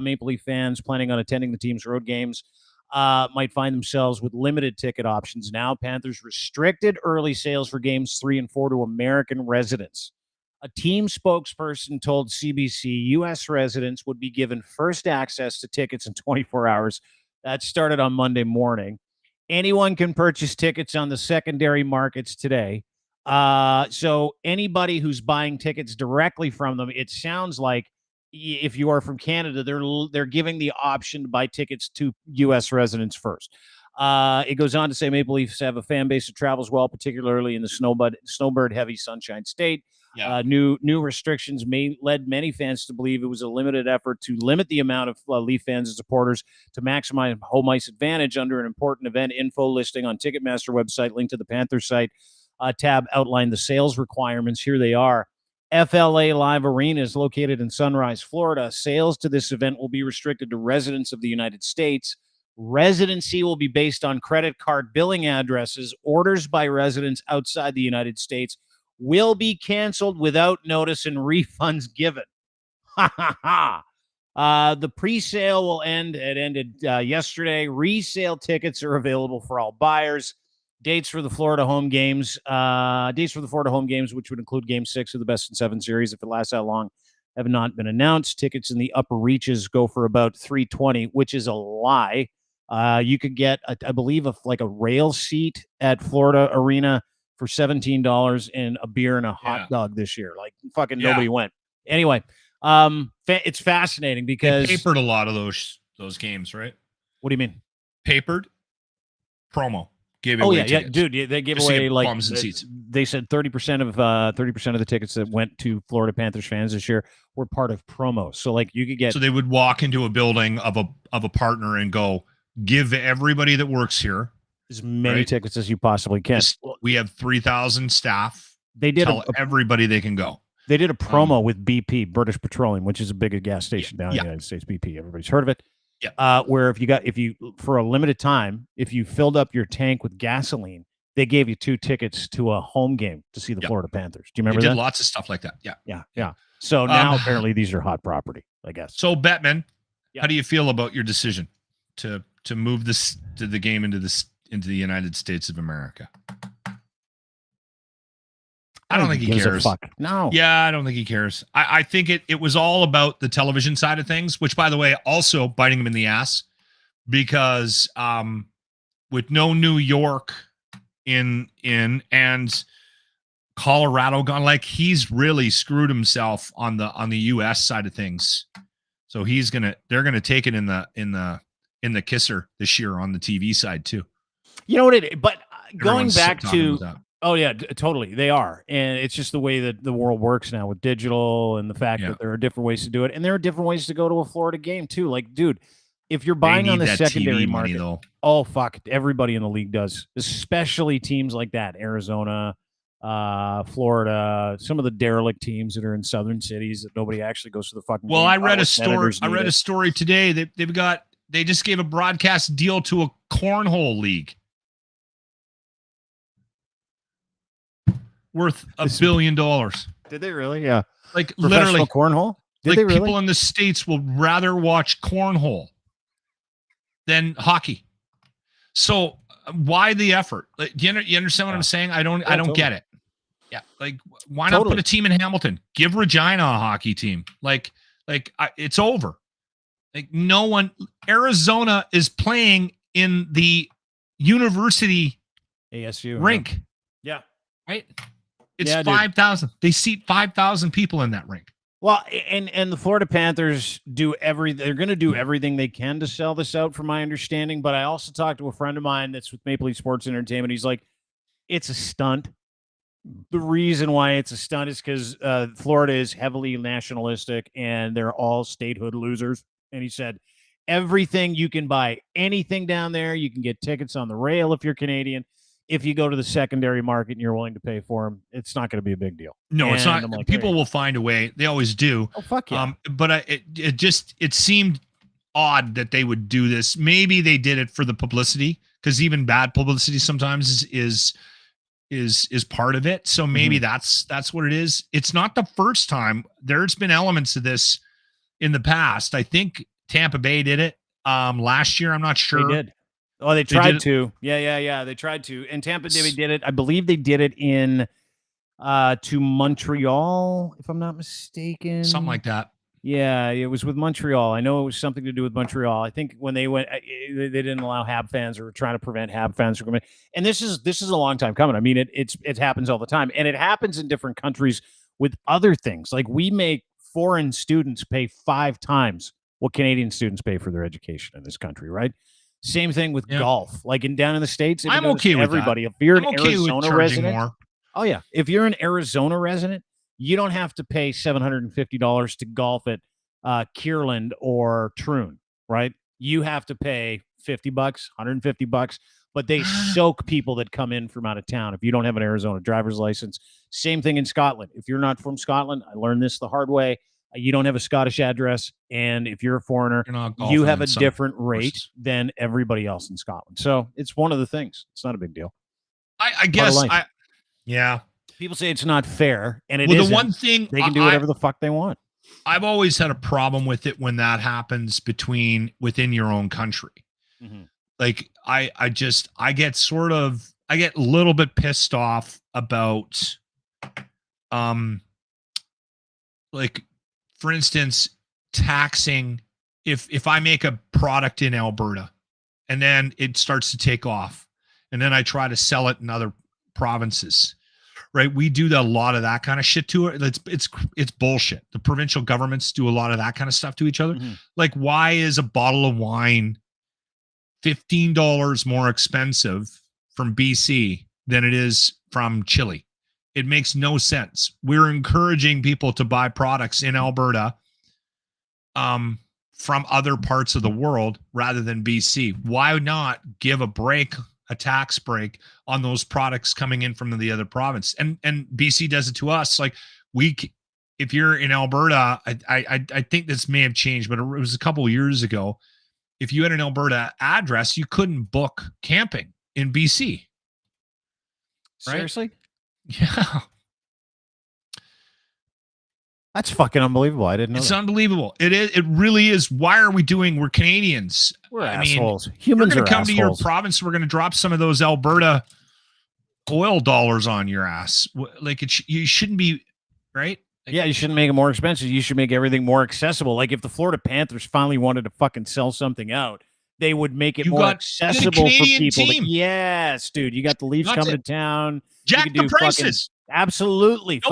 Maple Leaf fans planning on attending the team's road games might find themselves with limited ticket options now. Panthers restricted early sales for games 3 and 4 to American residents. A team spokesperson told CBC U.S. residents would be given first access to tickets in 24 hours. That started on Monday morning. Anyone can purchase tickets on the secondary markets today. So anybody who's buying tickets directly from them, it sounds like if you are from Canada, they're giving the option to buy tickets to U.S. residents first. It goes on to say Maple Leafs have a fan base that travels well, particularly in the snowbird heavy Sunshine State. Yeah. New restrictions led many fans to believe it was a limited effort to limit the amount of Leaf fans and supporters to maximize home ice advantage under an important event info listing on Ticketmaster website. Linked to the Panthers site tab outlined the sales requirements. Here they are. FLA Live Arena is located in Sunrise, Florida. Sales to this event will be restricted to residents of the United States. Residency will be based on credit card billing addresses. Orders by residents outside the United States will be canceled without notice and refunds given. The pre-sale will end. It ended yesterday. Resale tickets are available for all buyers. Dates for the Florida home games, which would include Game 6 of the Best in 7 series, if it lasts that long, have not been announced. Tickets in the upper reaches go for about $320, which is a lie. You could get, I believe, a rail seat at Florida Arena for $17 and a beer and a hot dog this year. Like fucking nobody went. Anyway, it's fascinating because they papered a lot of those games, right? What do you mean? Papered promo. Dude, they gave away like bums and seats. They said 30% of the tickets that went to Florida Panthers fans this year were part of promos. So like you could get. So they would walk into a building of a partner and go, give everybody that works here as many tickets as you possibly can. We have 3,000 staff. They did tell everybody they can go. They did a promo with BP, British Petroleum, which is a big gas station down in the United States. BP, everybody's heard of it. Yeah. Where if you for a limited time, if you filled up your tank with gasoline, they gave you 2 tickets to a home game to see the Florida Panthers. Do you remember that? They did lots of stuff like that. Yeah. So now apparently these are hot property, I guess. So Bettman, how do you feel about your decision to move the game into the United States of America? I don't think he cares. No. Yeah, I don't think he cares. I think it was all about the television side of things, which, by the way, also biting him in the ass because with no New York in and Colorado gone, like he's really screwed himself on the US side of things. So they're gonna take it in the kisser this year on the TV side too. You know what but going Everyone's back to that. Oh, yeah, totally. They are. And it's just the way that the world works now with digital and the fact that there are different ways to do it. And there are different ways to go to a Florida game, too. Like, dude, if you're buying on the secondary market, oh, fuck, everybody in the league does, especially teams like that. Arizona, Florida, some of the derelict teams that are in southern cities that nobody actually goes to the fucking Well, game. I read a story today that they just gave a broadcast deal to a cornhole league. Worth $1 billion. Did they really? Yeah. Like literally cornhole? Did they really? People in the States will rather watch cornhole than hockey. So why the effort? Like, do you understand what I'm saying? I don't get it. Yeah. Like why not put a team in Hamilton? Give Regina a hockey team. It's over. Like Arizona is playing in the university ASU rink. Yeah. Right. It's 5,000. They seat 5,000 people in that rink. Well, and the Florida Panthers they're going to do everything they can to sell this out, from my understanding. But I also talked to a friend of mine that's with Maple Leaf Sports Entertainment. He's like, it's a stunt. The reason why it's a stunt is because Florida is heavily nationalistic and they're all statehood losers. And he said, everything you can buy, anything down there, you can get tickets on the rail if you're Canadian. If you go to the secondary market and you're willing to pay for them, it's not going to be a big deal. No, it's not. Like, people will find a way. They always do. Oh, fuck yeah. But it seemed odd that they would do this. Maybe they did it for the publicity, because even bad publicity sometimes is part of it. So maybe that's what it is. It's not the first time. There's been elements of this in the past. I think Tampa Bay did it last year. I'm not sure. They did. Oh, they tried to. Yeah. They tried to. And Tampa Bay did it. I believe they did it in to Montreal, if I'm not mistaken. Something like that. Yeah, it was with Montreal. I know it was something to do with Montreal. I think when they went, they didn't allow Hab fans, or were trying to prevent Hab fans from coming. And this is a long time coming. I mean, it happens all the time, and it happens in different countries with other things. Like, we make foreign students pay 5 times what Canadian students pay for their education in this country, right? Same thing with golf. Like, down in the States, I'm okay with everybody. If you're an Arizona resident, more. oh yeah, if you're an Arizona resident, you don't have to pay $750 to golf at Kierland or Troon, right? You have to pay $50, $150, but they soak people that come in from out of town if you don't have an Arizona driver's license. Same thing in Scotland. If you're not from Scotland, I learned this the hard way. You don't have a Scottish address, and if you're a foreigner, you have a different rate than everybody else in Scotland. So it's one of the things. It's not a big deal. I guess. Yeah. People say it's not fair, and it isn't. The one thing they can do whatever the fuck they want. I've always had a problem with it when that happens within your own country. Mm-hmm. Like, I get a little bit pissed off about, like, for instance, taxing if I make a product in Alberta and then it starts to take off and then I try to sell it in other provinces. Right, we do a lot of that kind of shit to it. It's bullshit. The provincial governments do a lot of that kind of stuff to each other. Mm-hmm. Like, why is a bottle of wine $15 more expensive from BC than it is from Chile? It makes no sense. We're encouraging people to buy products in Alberta, from other parts of the world rather than BC. Why not give a tax break on those products coming in from the other province? And BC does it to us. Like, if you're in Alberta, I think this may have changed, but it was a couple of years ago. If you had an Alberta address, you couldn't book camping in BC. Right? Seriously? Yeah. That's fucking unbelievable. I didn't know. It's unbelievable. It is. It really is. Why are we doing? We're Canadians. We're assholes. Humans are come assholes. To your province. We're going to drop some of those Alberta oil dollars on your ass. Like, you shouldn't be, right? Like, yeah, you shouldn't make it more expensive. You should make everything more accessible. Like, if the Florida Panthers finally wanted to fucking sell something out, they would make it more accessible for people. Yes, dude. You got the Leafs coming to town. Jack the prices. Absolutely.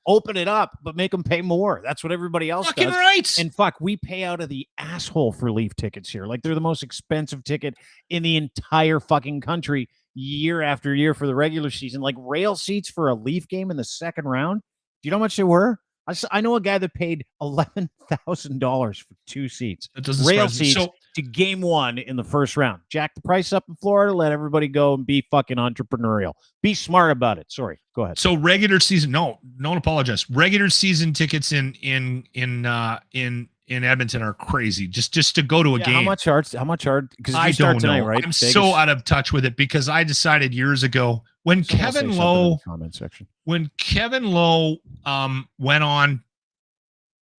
Open it up, but make them pay more. That's what everybody else fucking does. Right. And we pay out of the asshole for Leaf tickets here. Like, they're the most expensive ticket in the entire fucking country year after year for the regular season. Like, rail seats for a Leaf game in the second round. Do you know how much they were? I know a guy that paid $11,000 for 2 seats. Rail seats to game 1 in the first round. Jack the price up in Florida. Let everybody go and be fucking entrepreneurial. Be smart about it. Sorry, go ahead. So regular season, don't apologize. Regular season tickets in Edmonton are crazy. Just to go to a game. How much are? Because I don't know. Right? I'm Vegas. So out of touch with it because I decided years ago when Kevin Lowe went on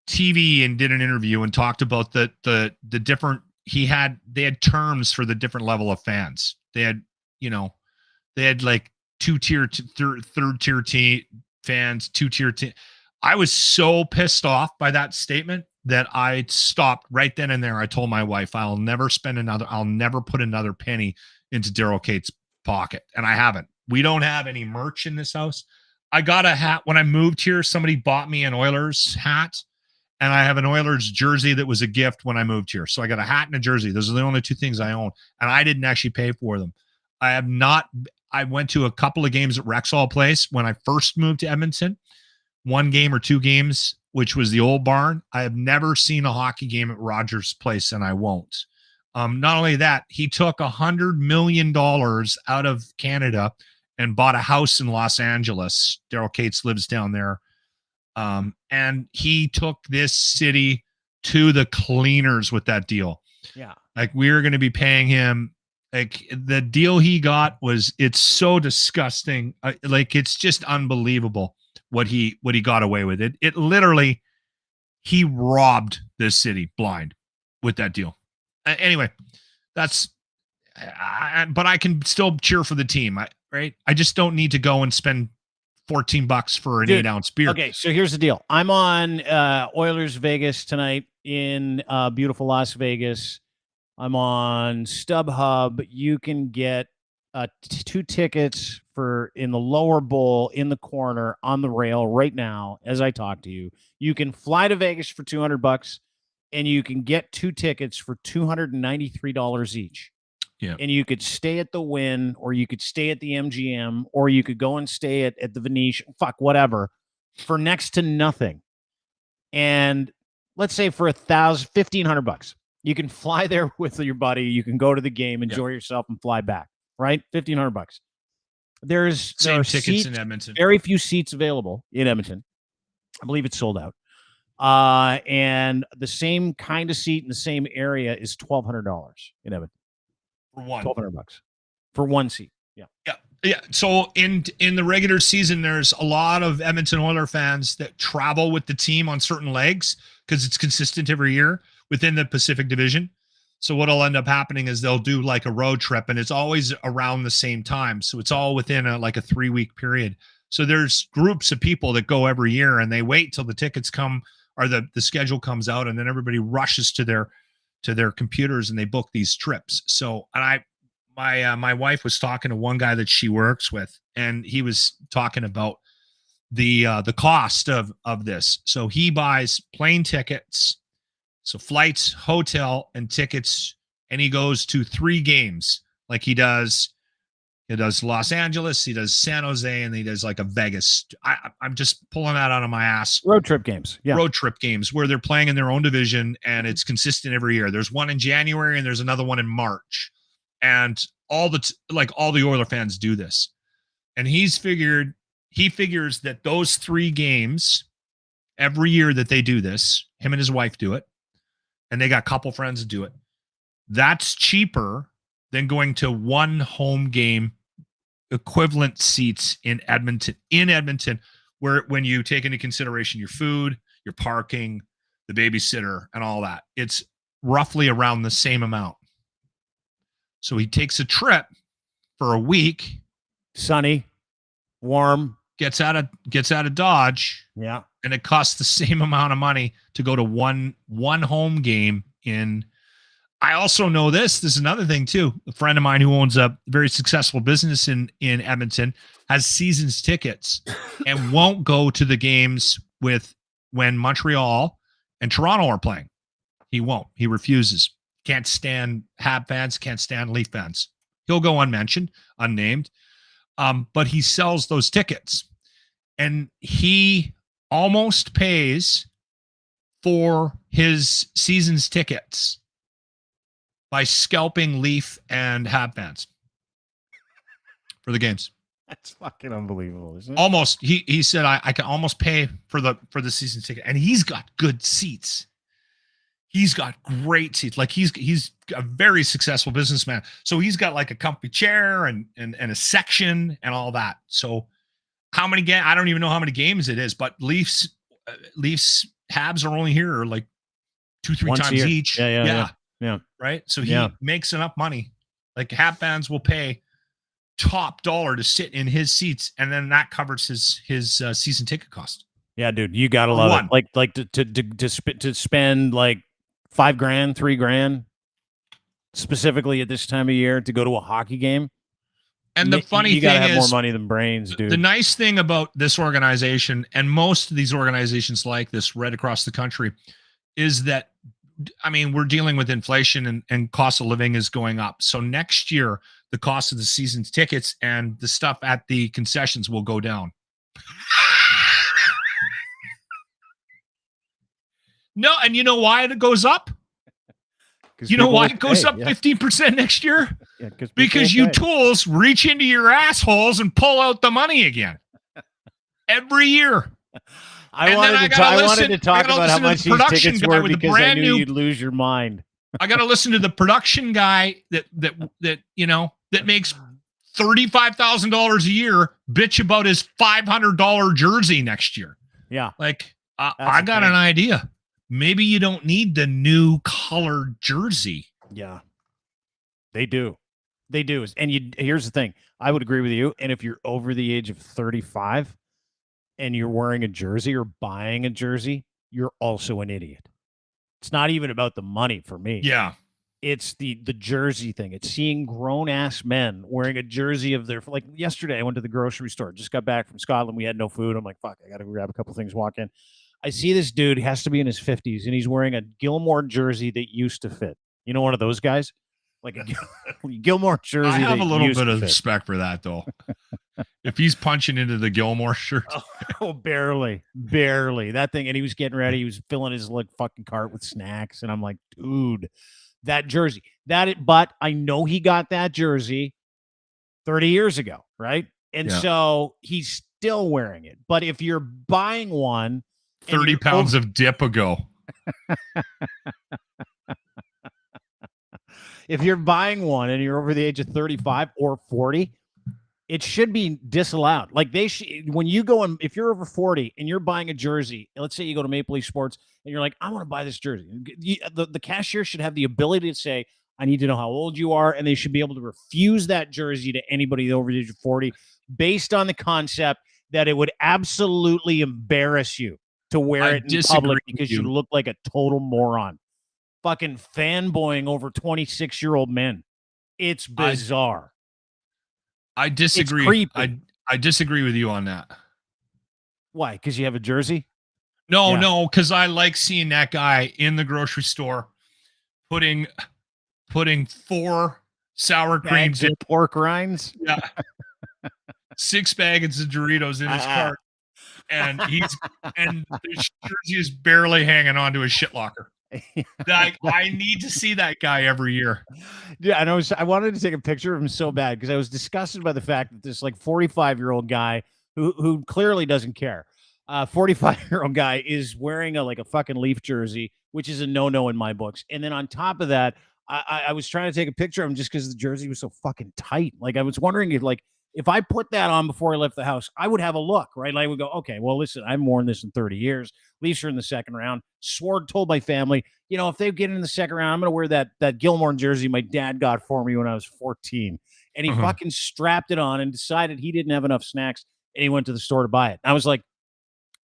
TV and did an interview and talked about the different they had terms for the different level of fans. They had like 2-tier, third tier fans, 2-tier. I was so pissed off by that statement that I stopped right then and there. I told my wife, I'll never put another penny into Daryl Cates' pocket. And I haven't. We don't have any merch in this house. I got a hat when I moved here. Somebody bought me an Oilers hat, and I have an Oilers jersey that was a gift when I moved here. So I got a hat and a jersey. Those are the only 2 things I own, and I didn't actually pay for them. I went to a couple of games at Rexall Place when I first moved to Edmonton, 1 game or 2 games, which was the old barn. I have never seen a hockey game at Rogers Place, and I won't. Not only that, he took $100 million out of Canada and bought a house in Los Angeles. Daryl Cates lives down there. And he took this city to the cleaners with that deal. Yeah. Like, we're going to be paying him. Like, the deal he got it's so disgusting. Like, it's just unbelievable what he got away with. It literally, he robbed this city blind with that deal. Anyway, but I can still cheer for the team. Right? I just don't need to go and spend $14 for an 8-ounce beer. Okay, so here's the deal. I'm on Oilers Vegas tonight in beautiful Las Vegas. I'm on StubHub. You can get 2 tickets for in the lower bowl in the corner on the rail right now as I talk to you. You can fly to Vegas for $200 and you can get 2 tickets for $293 each. Yeah. And you could stay at the Wynn, or you could stay at the MGM, or you could go and stay at the Venetian, whatever, for next to nothing. And let's say for $1,500, you can fly there with your buddy. You can go to the game, enjoy yourself, and fly back. Right, $1,500. There are tickets seats, in Edmonton. Very few seats available in Edmonton. I believe it's sold out. And the same kind of seat in the same area is $1,200 in Edmonton. For one. $1,200 for one seat. Yeah. So in the regular season, there's a lot of Edmonton Oilers fans that travel with the team on certain legs because it's consistent every year within the Pacific Division. So what'll end up happening is they'll do like a road trip, and it's always around the same time. So it's all within a 3-week period. So there's groups of people that go every year, and they wait till the tickets come or the schedule comes out, and then everybody rushes to their computers and they book these trips. So, and my wife was talking to one guy that she works with, and he was talking about the cost of this. So he buys plane tickets, so flights, hotel, and tickets, and he goes to 3 games. Like he does Los Angeles, he does San Jose, and he does like a Vegas. I'm just pulling that out of my ass. Road trip games. Yeah. Road trip games where they're playing in their own division, and it's consistent every year. There's one in January and there's another one in March. And all the Oiler fans do this. And he figures that those 3 games every year that they do this, him and his wife do it, and they got a couple friends that do it. That's cheaper than going to one home game equivalent seats in Edmonton, where when you take into consideration your food, your parking, the babysitter, and all that, it's roughly around the same amount. So he takes a trip for a week, sunny, warm, gets out of Dodge, yeah, and it costs the same amount of money to go to one home game in. I also know this is another thing too. A friend of mine who owns a very successful business in Edmonton has seasons tickets and won't go to the games when Montreal and Toronto are playing. He won't. He refuses. Can't stand Hab fans, can't stand Leaf fans. He'll go unmentioned, unnamed. But he sells those tickets, and he almost pays for his season's tickets by scalping Leaf and Hab fans for the games. That's fucking unbelievable, isn't it? Almost. He said I can almost pay for the season ticket, and he's got good seats. He's got great seats. Like he's a very successful businessman. So he's got like a comfy chair and a section and all that. So how many games? I don't even know how many games it is, but Leafs Habs are only here like 2-3 times each. Yeah. Right. So he makes enough money. Like Hab fans will pay top dollar to sit in his seats, and then that covers his season ticket cost. Yeah, dude, you gotta love it. Like to spend like $5,000, $3,000 specifically at this time of year to go to a hockey game. And the funny thing is, you gotta have more money than brains, dude. The nice thing about this organization, and most of these organizations like this right across the country, is that, I mean, we're dealing with inflation and cost of living is going up. So next year, the cost of the season's tickets and the stuff at the concessions will go down. No, and you know why it goes up? You know why it goes up 15% next year? Yeah, because you tools reach into your assholes and pull out the money again. Every year. I wanted to talk about how much these tickets were because I knew you'd lose your mind. I got to listen to the production guy that makes $35,000 a year bitch about his $500 jersey next year. Yeah. Like, I got an idea. Maybe you don't need the new colored jersey. Yeah. They do. And here's the thing. I would agree with you. And if you're over the age of 35, and you're wearing a jersey or buying a jersey, you're also an idiot. It's not even about the money for me. Yeah. It's the jersey thing. It's seeing grown ass men wearing a jersey of their, like yesterday I went to the grocery store, just got back from Scotland. We had no food. I'm like, fuck, I got to grab a couple things, walk in. I see this dude, has to be in his 50s, and he's wearing a Gilmore jersey that used to fit. You know, one of those guys? Like a Gilmore jersey. I have a little bit of respect for that, though. If he's punching into the Gilmore shirt. Oh, barely. That thing. And he was getting ready. He was filling his like fucking cart with snacks. And I'm like, dude, that jersey. But I know he got that jersey 30 years ago, right? And so he's still wearing it. But if you're buying one 30 pounds of dip ago. If you're buying one and you're over the age of 35 or 40, it should be disallowed. Like they should, when you go and if you're over 40 and you're buying a jersey, let's say you go to Maple Leaf Sports and you're like, I want to buy this jersey. The cashier should have the ability to say, I need to know how old you are. And they should be able to refuse that jersey to anybody over the age of 40 based on the concept that it would absolutely embarrass you to wear it in public because you look like a total moron. Fucking fanboying over 26-year-old men. It's bizarre. I disagree. It's creepy. I disagree with you on that. Why? Because you have a jersey? No, because I like seeing that guy in the grocery store putting 4 sour cream and pork rinds. Yeah. 6 bags of Doritos in his cart. And his jersey is barely hanging onto his shit locker. I need to see that guy every year. Yeah, and I wanted to take a picture of him so bad because I was disgusted by the fact that this like 45-year-old guy who clearly doesn't care, 45-year-old guy is wearing a fucking Leaf jersey, which is a no-no in my books. And then on top of that, I was trying to take a picture of him just because the jersey was so fucking tight. Like I was wondering if I put that on before I left the house, I would have a look, right? Like I would go, okay, well, listen, I haven't worn this in 30 years. Leafs are in the second round. Told my family, if they get in the second round, I'm going to wear that Gilmore jersey my dad got for me when I was 14. And he fucking strapped it on and decided he didn't have enough snacks, and he went to the store to buy it. I was like,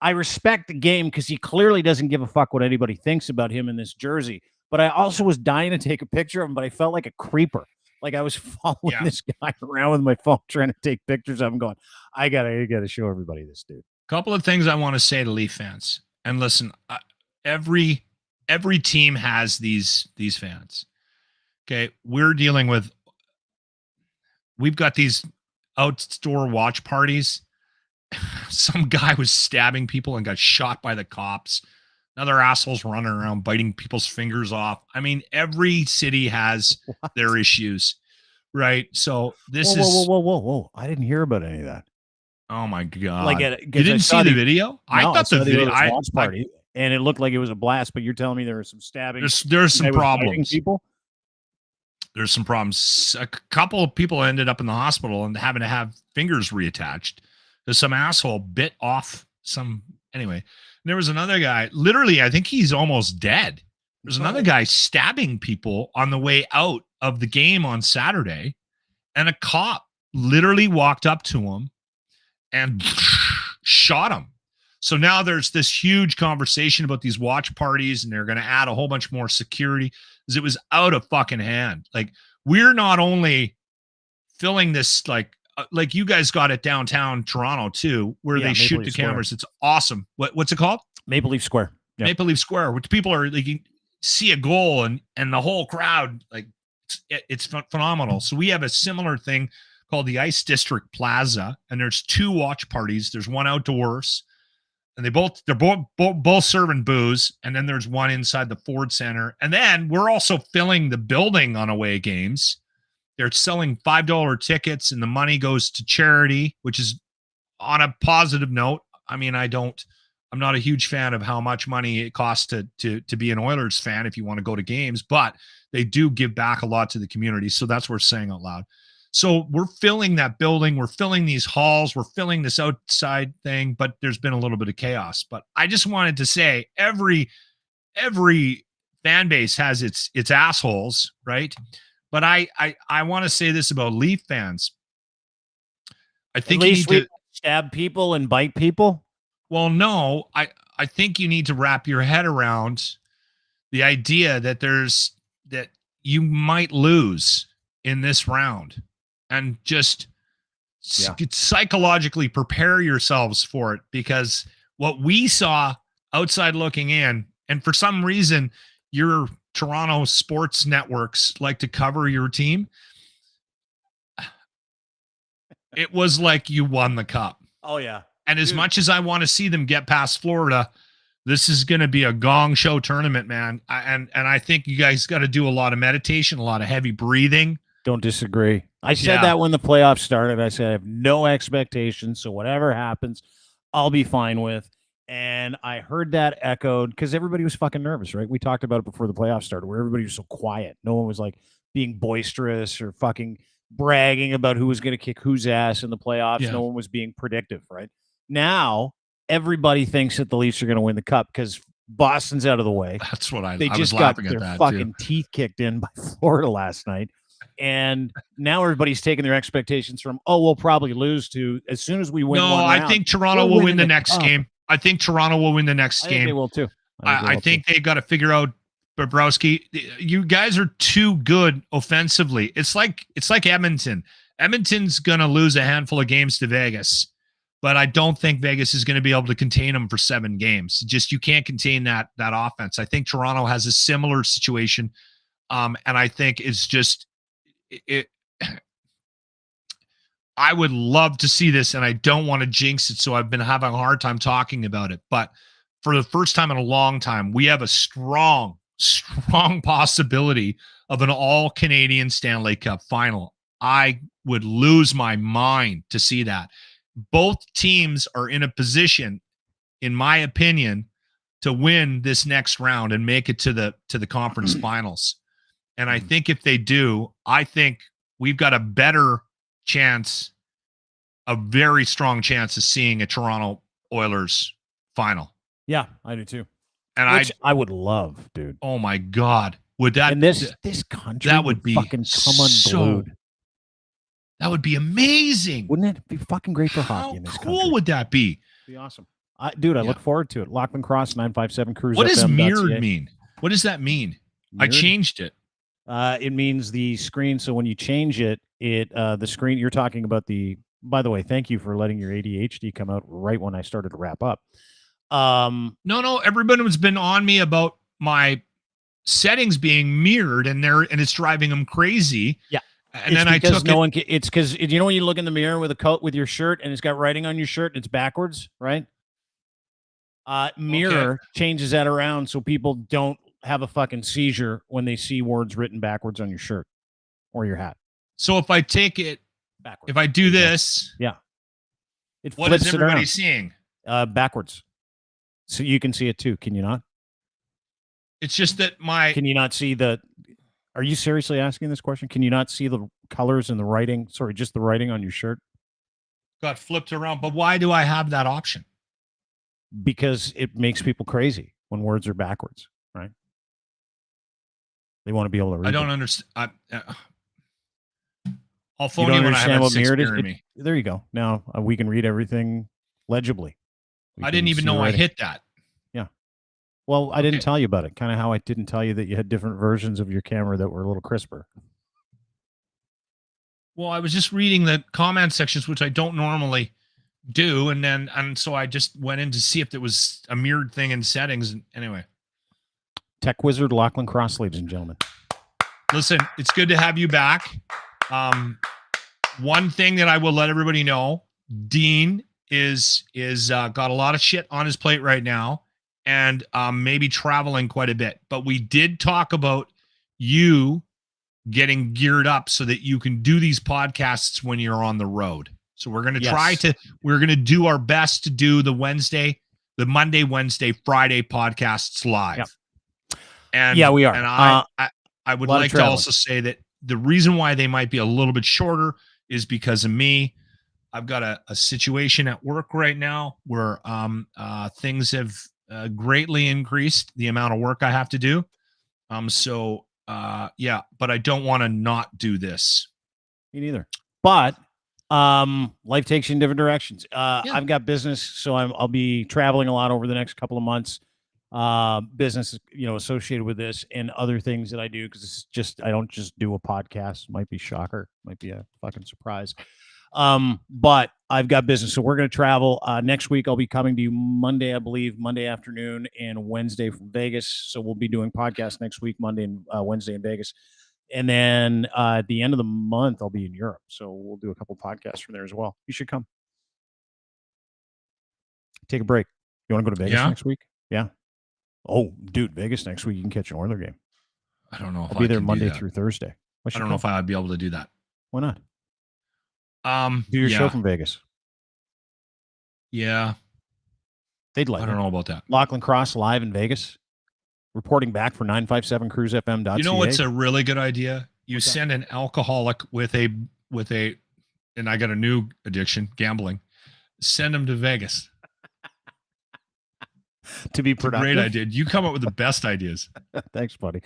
I respect the game because he clearly doesn't give a fuck what anybody thinks about him in this jersey. But I also was dying to take a picture of him, but I felt like a creeper. Like I was following this guy around with my phone trying to take pictures of him going, I gotta show everybody this dude. Couple of things I want to say to Leaf fans. And listen, every team has these fans. Okay. We've got these outdoor watch parties. Some guy was stabbing people and got shot by the cops. Another asshole's running around biting people's fingers off. I mean, every city has their issues, right? So whoa. I didn't hear about any of that. Oh my God. Like you didn't see the video? I thought the video was party and it looked like it was a blast, but you're telling me there was some stabbing. There's some problems. People? There's some problems. A couple of people ended up in the hospital and having to have fingers reattached because some asshole bit off anyway. There was another guy, literally, I think he's almost dead. There's another guy stabbing people on the way out of the game on Saturday, and a cop literally walked up to him and shot him. So now there's this huge conversation about these watch parties, and they're going to add a whole bunch more security because it was out of fucking hand. Like, we're not only filling this, like you guys got it downtown Toronto too, where they shoot the cameras. It's awesome. What's it called? Maple Leaf Square. Yep. Maple Leaf Square, which people are like, you see a goal and the whole crowd, like it's phenomenal. So we have a similar thing called the Ice District Plaza, and there's 2 watch parties. There's one outdoors, and they're both serving booze, and then there's one inside the Ford Center, and then we're also filling the building on away games. They're selling $5 tickets, and the money goes to charity, which is on a positive note. I mean, I'm not a huge fan of how much money it costs to be an Oilers fan if you want to go to games, but they do give back a lot to the community. So that's what we're saying out loud. So we're filling that building. We're filling these halls. We're filling this outside thing, but there's been a little bit of chaos. But I just wanted to say every fan base has its assholes, right? But I want to say this about Leaf fans. I think at least we stab people and bite people. Well, no, I think you need to wrap your head around the idea that that you might lose in this round, and just psychologically prepare yourselves for it, because what we saw outside looking in, and for some reason your Toronto sports networks like to cover your team, it was like you won the cup. Oh yeah. And as much as I want to see them get past Florida, this is going to be a gong show tournament, man. And I think you guys got to do a lot of meditation, a lot of heavy breathing. Don't disagree. I said that when the playoffs started. I said I have no expectations, so whatever happens, I'll be fine with. And I heard that echoed because everybody was fucking nervous, right? We talked about it before the playoffs started, where everybody was so quiet. No one was like being boisterous or fucking bragging about who was going to kick whose ass in the playoffs. Yeah. No one was being predictive, right? Now everybody thinks that the Leafs are going to win the cup because Boston's out of the way. That's what they just got their fucking teeth kicked in by Florida last night. And now everybody's taking their expectations from, we'll probably lose, to as soon as we win. No, I think Toronto will win the next game. I think Toronto will win the next game. They will too. I think they've got to figure out, Bobrovsky, you guys are too good offensively. It's like Edmonton. Edmonton's going to lose a handful of games to Vegas, but I don't think Vegas is going to be able to contain them for 7 games. Just, you can't contain that offense. I think Toronto has a similar situation. And I think it's just, I would love to see this, and I don't want to jinx it, so I've been having a hard time talking about it. But for the first time in a long time, we have a strong possibility of an all-Canadian Stanley Cup final. I would lose my mind to see that. Both teams are in a position, in my opinion, to win this next round and make it to the conference finals. And I think if they do, I think we've got a better chance, a very strong chance of seeing a Toronto Oilers final. Yeah, I do too. And which I would love, dude. Oh my God. Would that, and this country that would be fucking come unglued. That would be amazing. Wouldn't it be fucking great for hockey in this country? How cool would that be? Be awesome. I look forward to it. Lachlan Cross, 957 Cruise. What does mirrored mean? What does that mean? Mirrored? I changed it. It means the screen. So when you change it, the screen, you're talking about by the way, thank you for letting your ADHD come out right when I started to wrap up. No, everybody has been on me about my settings being mirrored, and it's driving them crazy. Yeah. And then I took it's because you know when you look in the mirror with a coat with your shirt and it's got writing on your shirt and it's backwards, right? Mirror changes that around so people don't have a fucking seizure when they see words written backwards on your shirt or your hat. So if I take it backwards, if I do this, what is everybody seeing? Backwards. So you can see it too. Can you not? It's just that can you not see are you seriously asking this question? Can you not see the colors and the writing? Sorry, just the writing on your shirt? Got flipped around. But why do I have that option? Because it makes people crazy when words are backwards, right? They want to be able to read. I don't understand. I'll phone you when I have what mirrored is. There you go. Now we can read everything legibly. I didn't even know I hit that. Yeah. Well, I didn't tell you about it. Kind of how I didn't tell you that you had different versions of your camera that were a little crisper. Well, I was just reading the comment sections, which I don't normally do, and so I just went in to see if there was a mirrored thing in settings. And anyway, Tech Wizard Lachlan Cross, ladies and gentlemen. Listen, it's good to have you back. One thing that I will let everybody know: Dean is got a lot of shit on his plate right now, and maybe traveling quite a bit. But we did talk about you getting geared up so that you can do these podcasts when you're on the road. So we're going to we're going to do our best to do the Monday, Wednesday, Friday podcasts live. Yep. And we are. And I would like to also say that the reason why they might be a little bit shorter is because of me. I've got a situation at work right now where things have greatly increased the amount of work I have to do. But I don't want to not do this. Me neither. But Life takes you in different directions. I've got business, so I'll be traveling a lot over the next couple of months. Business, associated with this and other things that I do, because it's just, I don't just do a podcast. Might be shocker, might be a fucking surprise. But I've got business, so we're going to travel. Next week I'll be coming to you Monday, I believe, Monday afternoon, and Wednesday from Vegas. So we'll be doing podcasts next week, Monday and Wednesday in Vegas. And then at the end of the month, I'll be in Europe. So we'll do a couple podcasts from there as well. You should come. Take a break. You want to go to Vegas next week? Yeah. Oh, dude, Vegas next week. You can catch an Oiler game. I don't know if I'll be there Monday through Thursday. I don't know if I'd be able to do that. Why not? Do your show from Vegas. Yeah. They'd like I don't know about that. Lachlan Cross live in Vegas. Reporting back for 957cruisefm.ca. You know what's a really good idea? You send an alcoholic with a, and I got a new addiction, gambling. Send them to Vegas. To be productive. Great idea. You come up with the best ideas. Thanks, buddy.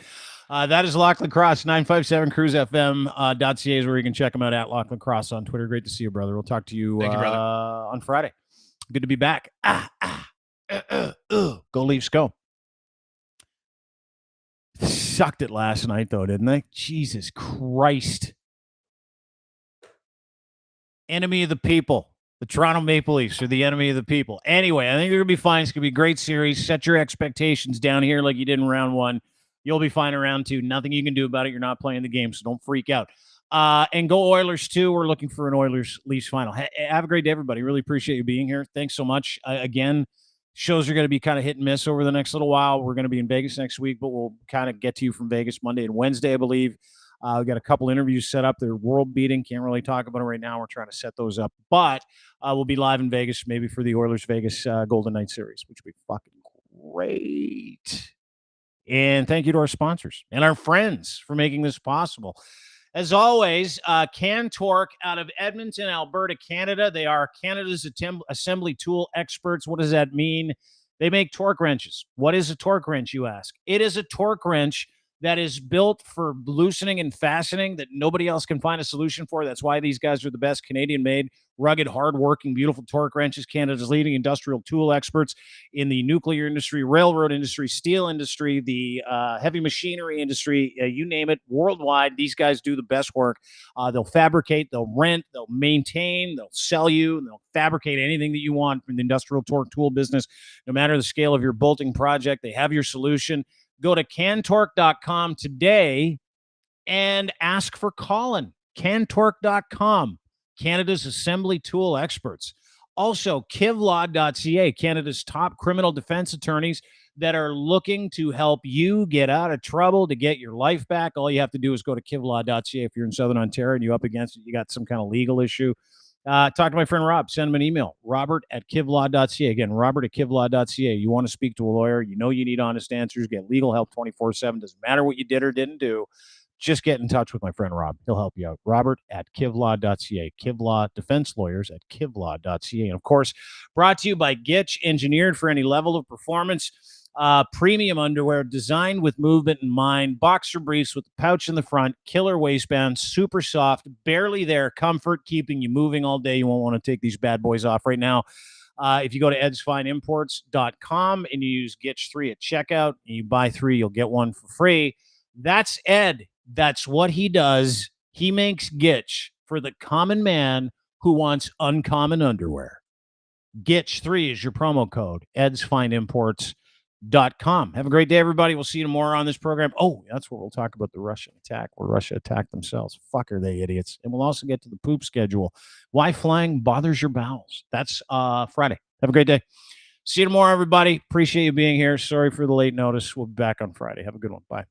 That is Lachlan Cross. 957cruisefm.ca is where you can check him out, at Lachlan Cross on Twitter. Great to see you, brother. We'll talk to you, on Friday. Good to be back. Go Leafs, go. Sucked it last night, though, didn't they? Jesus Christ. Enemy of the people. The Toronto Maple Leafs are the enemy of the people. Anyway, I think they're going to be fine. It's going to be a great series. Set your expectations down here like you did in round one. You'll be fine in round two. Nothing you can do about it. You're not playing the game, so don't freak out. And go Oilers, too. We're looking for an Oilers-Leafs final. Have a great day, everybody. Really appreciate you being here. Thanks so much. Again, shows are going to be kind of hit and miss over the next little while. We're going to be in Vegas next week, but we'll kind of get to you from Vegas Monday and Wednesday, I believe. We've got a couple interviews set up. They're world beating. Can't really talk about it right now. We're trying to set those up. But we'll be live in Vegas, maybe for the Oilers-Vegas Golden Knight series, which would be fucking great. And thank you to our sponsors and our friends for making this possible. As always, Cantork out of Edmonton, Alberta, Canada. They are Canada's assembly tool experts. What does that mean? They make torque wrenches. What is a torque wrench, you ask? It is a torque wrench that is built for loosening and fastening that nobody else can find a solution for. That's why these guys are the best Canadian-made, rugged, hard-working, beautiful torque wrenches. Canada's leading industrial tool experts in the nuclear industry, railroad industry, steel industry, the heavy machinery industry, you name it, worldwide. These guys do the best work. They'll fabricate, they'll rent, they'll maintain, they'll sell you, and they'll fabricate anything that you want from the industrial torque tool business. No matter the scale of your bolting project, they have your solution. Go to cantork.com today and ask for Colin. Cantork.com, Canada's assembly tool experts. Also, kivlaw.ca, Canada's top criminal defense attorneys that are looking to help you get out of trouble, to get your life back. All you have to do is go to kivlaw.ca if you're in Southern Ontario and you're up against it, you got some kind of legal issue. Talk to my friend Rob. Send him an email. Robert@kivlaw.ca. Again, Robert@kivlaw.ca. You want to speak to a lawyer. You know you need honest answers. Get legal help 24/7. Doesn't matter what you did or didn't do. Just get in touch with my friend Rob. He'll help you out. Robert@kivlaw.ca. Kivlaw defense lawyers at kivlaw.ca. And, of course, brought to you by Gitch, engineered for any level of performance. Premium underwear designed with movement in mind. Boxer briefs with the pouch in the front. Killer waistband. Super soft. Barely there. Comfort. Keeping you moving all day. You won't want to take these bad boys off right now. If you go to edsfineimports.com and you use Gitch3 at checkout, and you buy 3, you'll get 1 for free. That's Ed. That's what he does. He makes Gitch for the common man who wants uncommon underwear. Gitch3 is your promo code. edsfineimports.com. Have a great day, everybody. We'll see you tomorrow on this program. Oh, that's where we'll talk about the Russian attack, where Russia attacked themselves. Fuck, are they idiots? And we'll also get to the poop schedule. Why flying bothers your bowels. That's Friday. Have a great day. See you tomorrow, everybody. Appreciate you being here. Sorry for the late notice. We'll be back on Friday. Have a good one. Bye.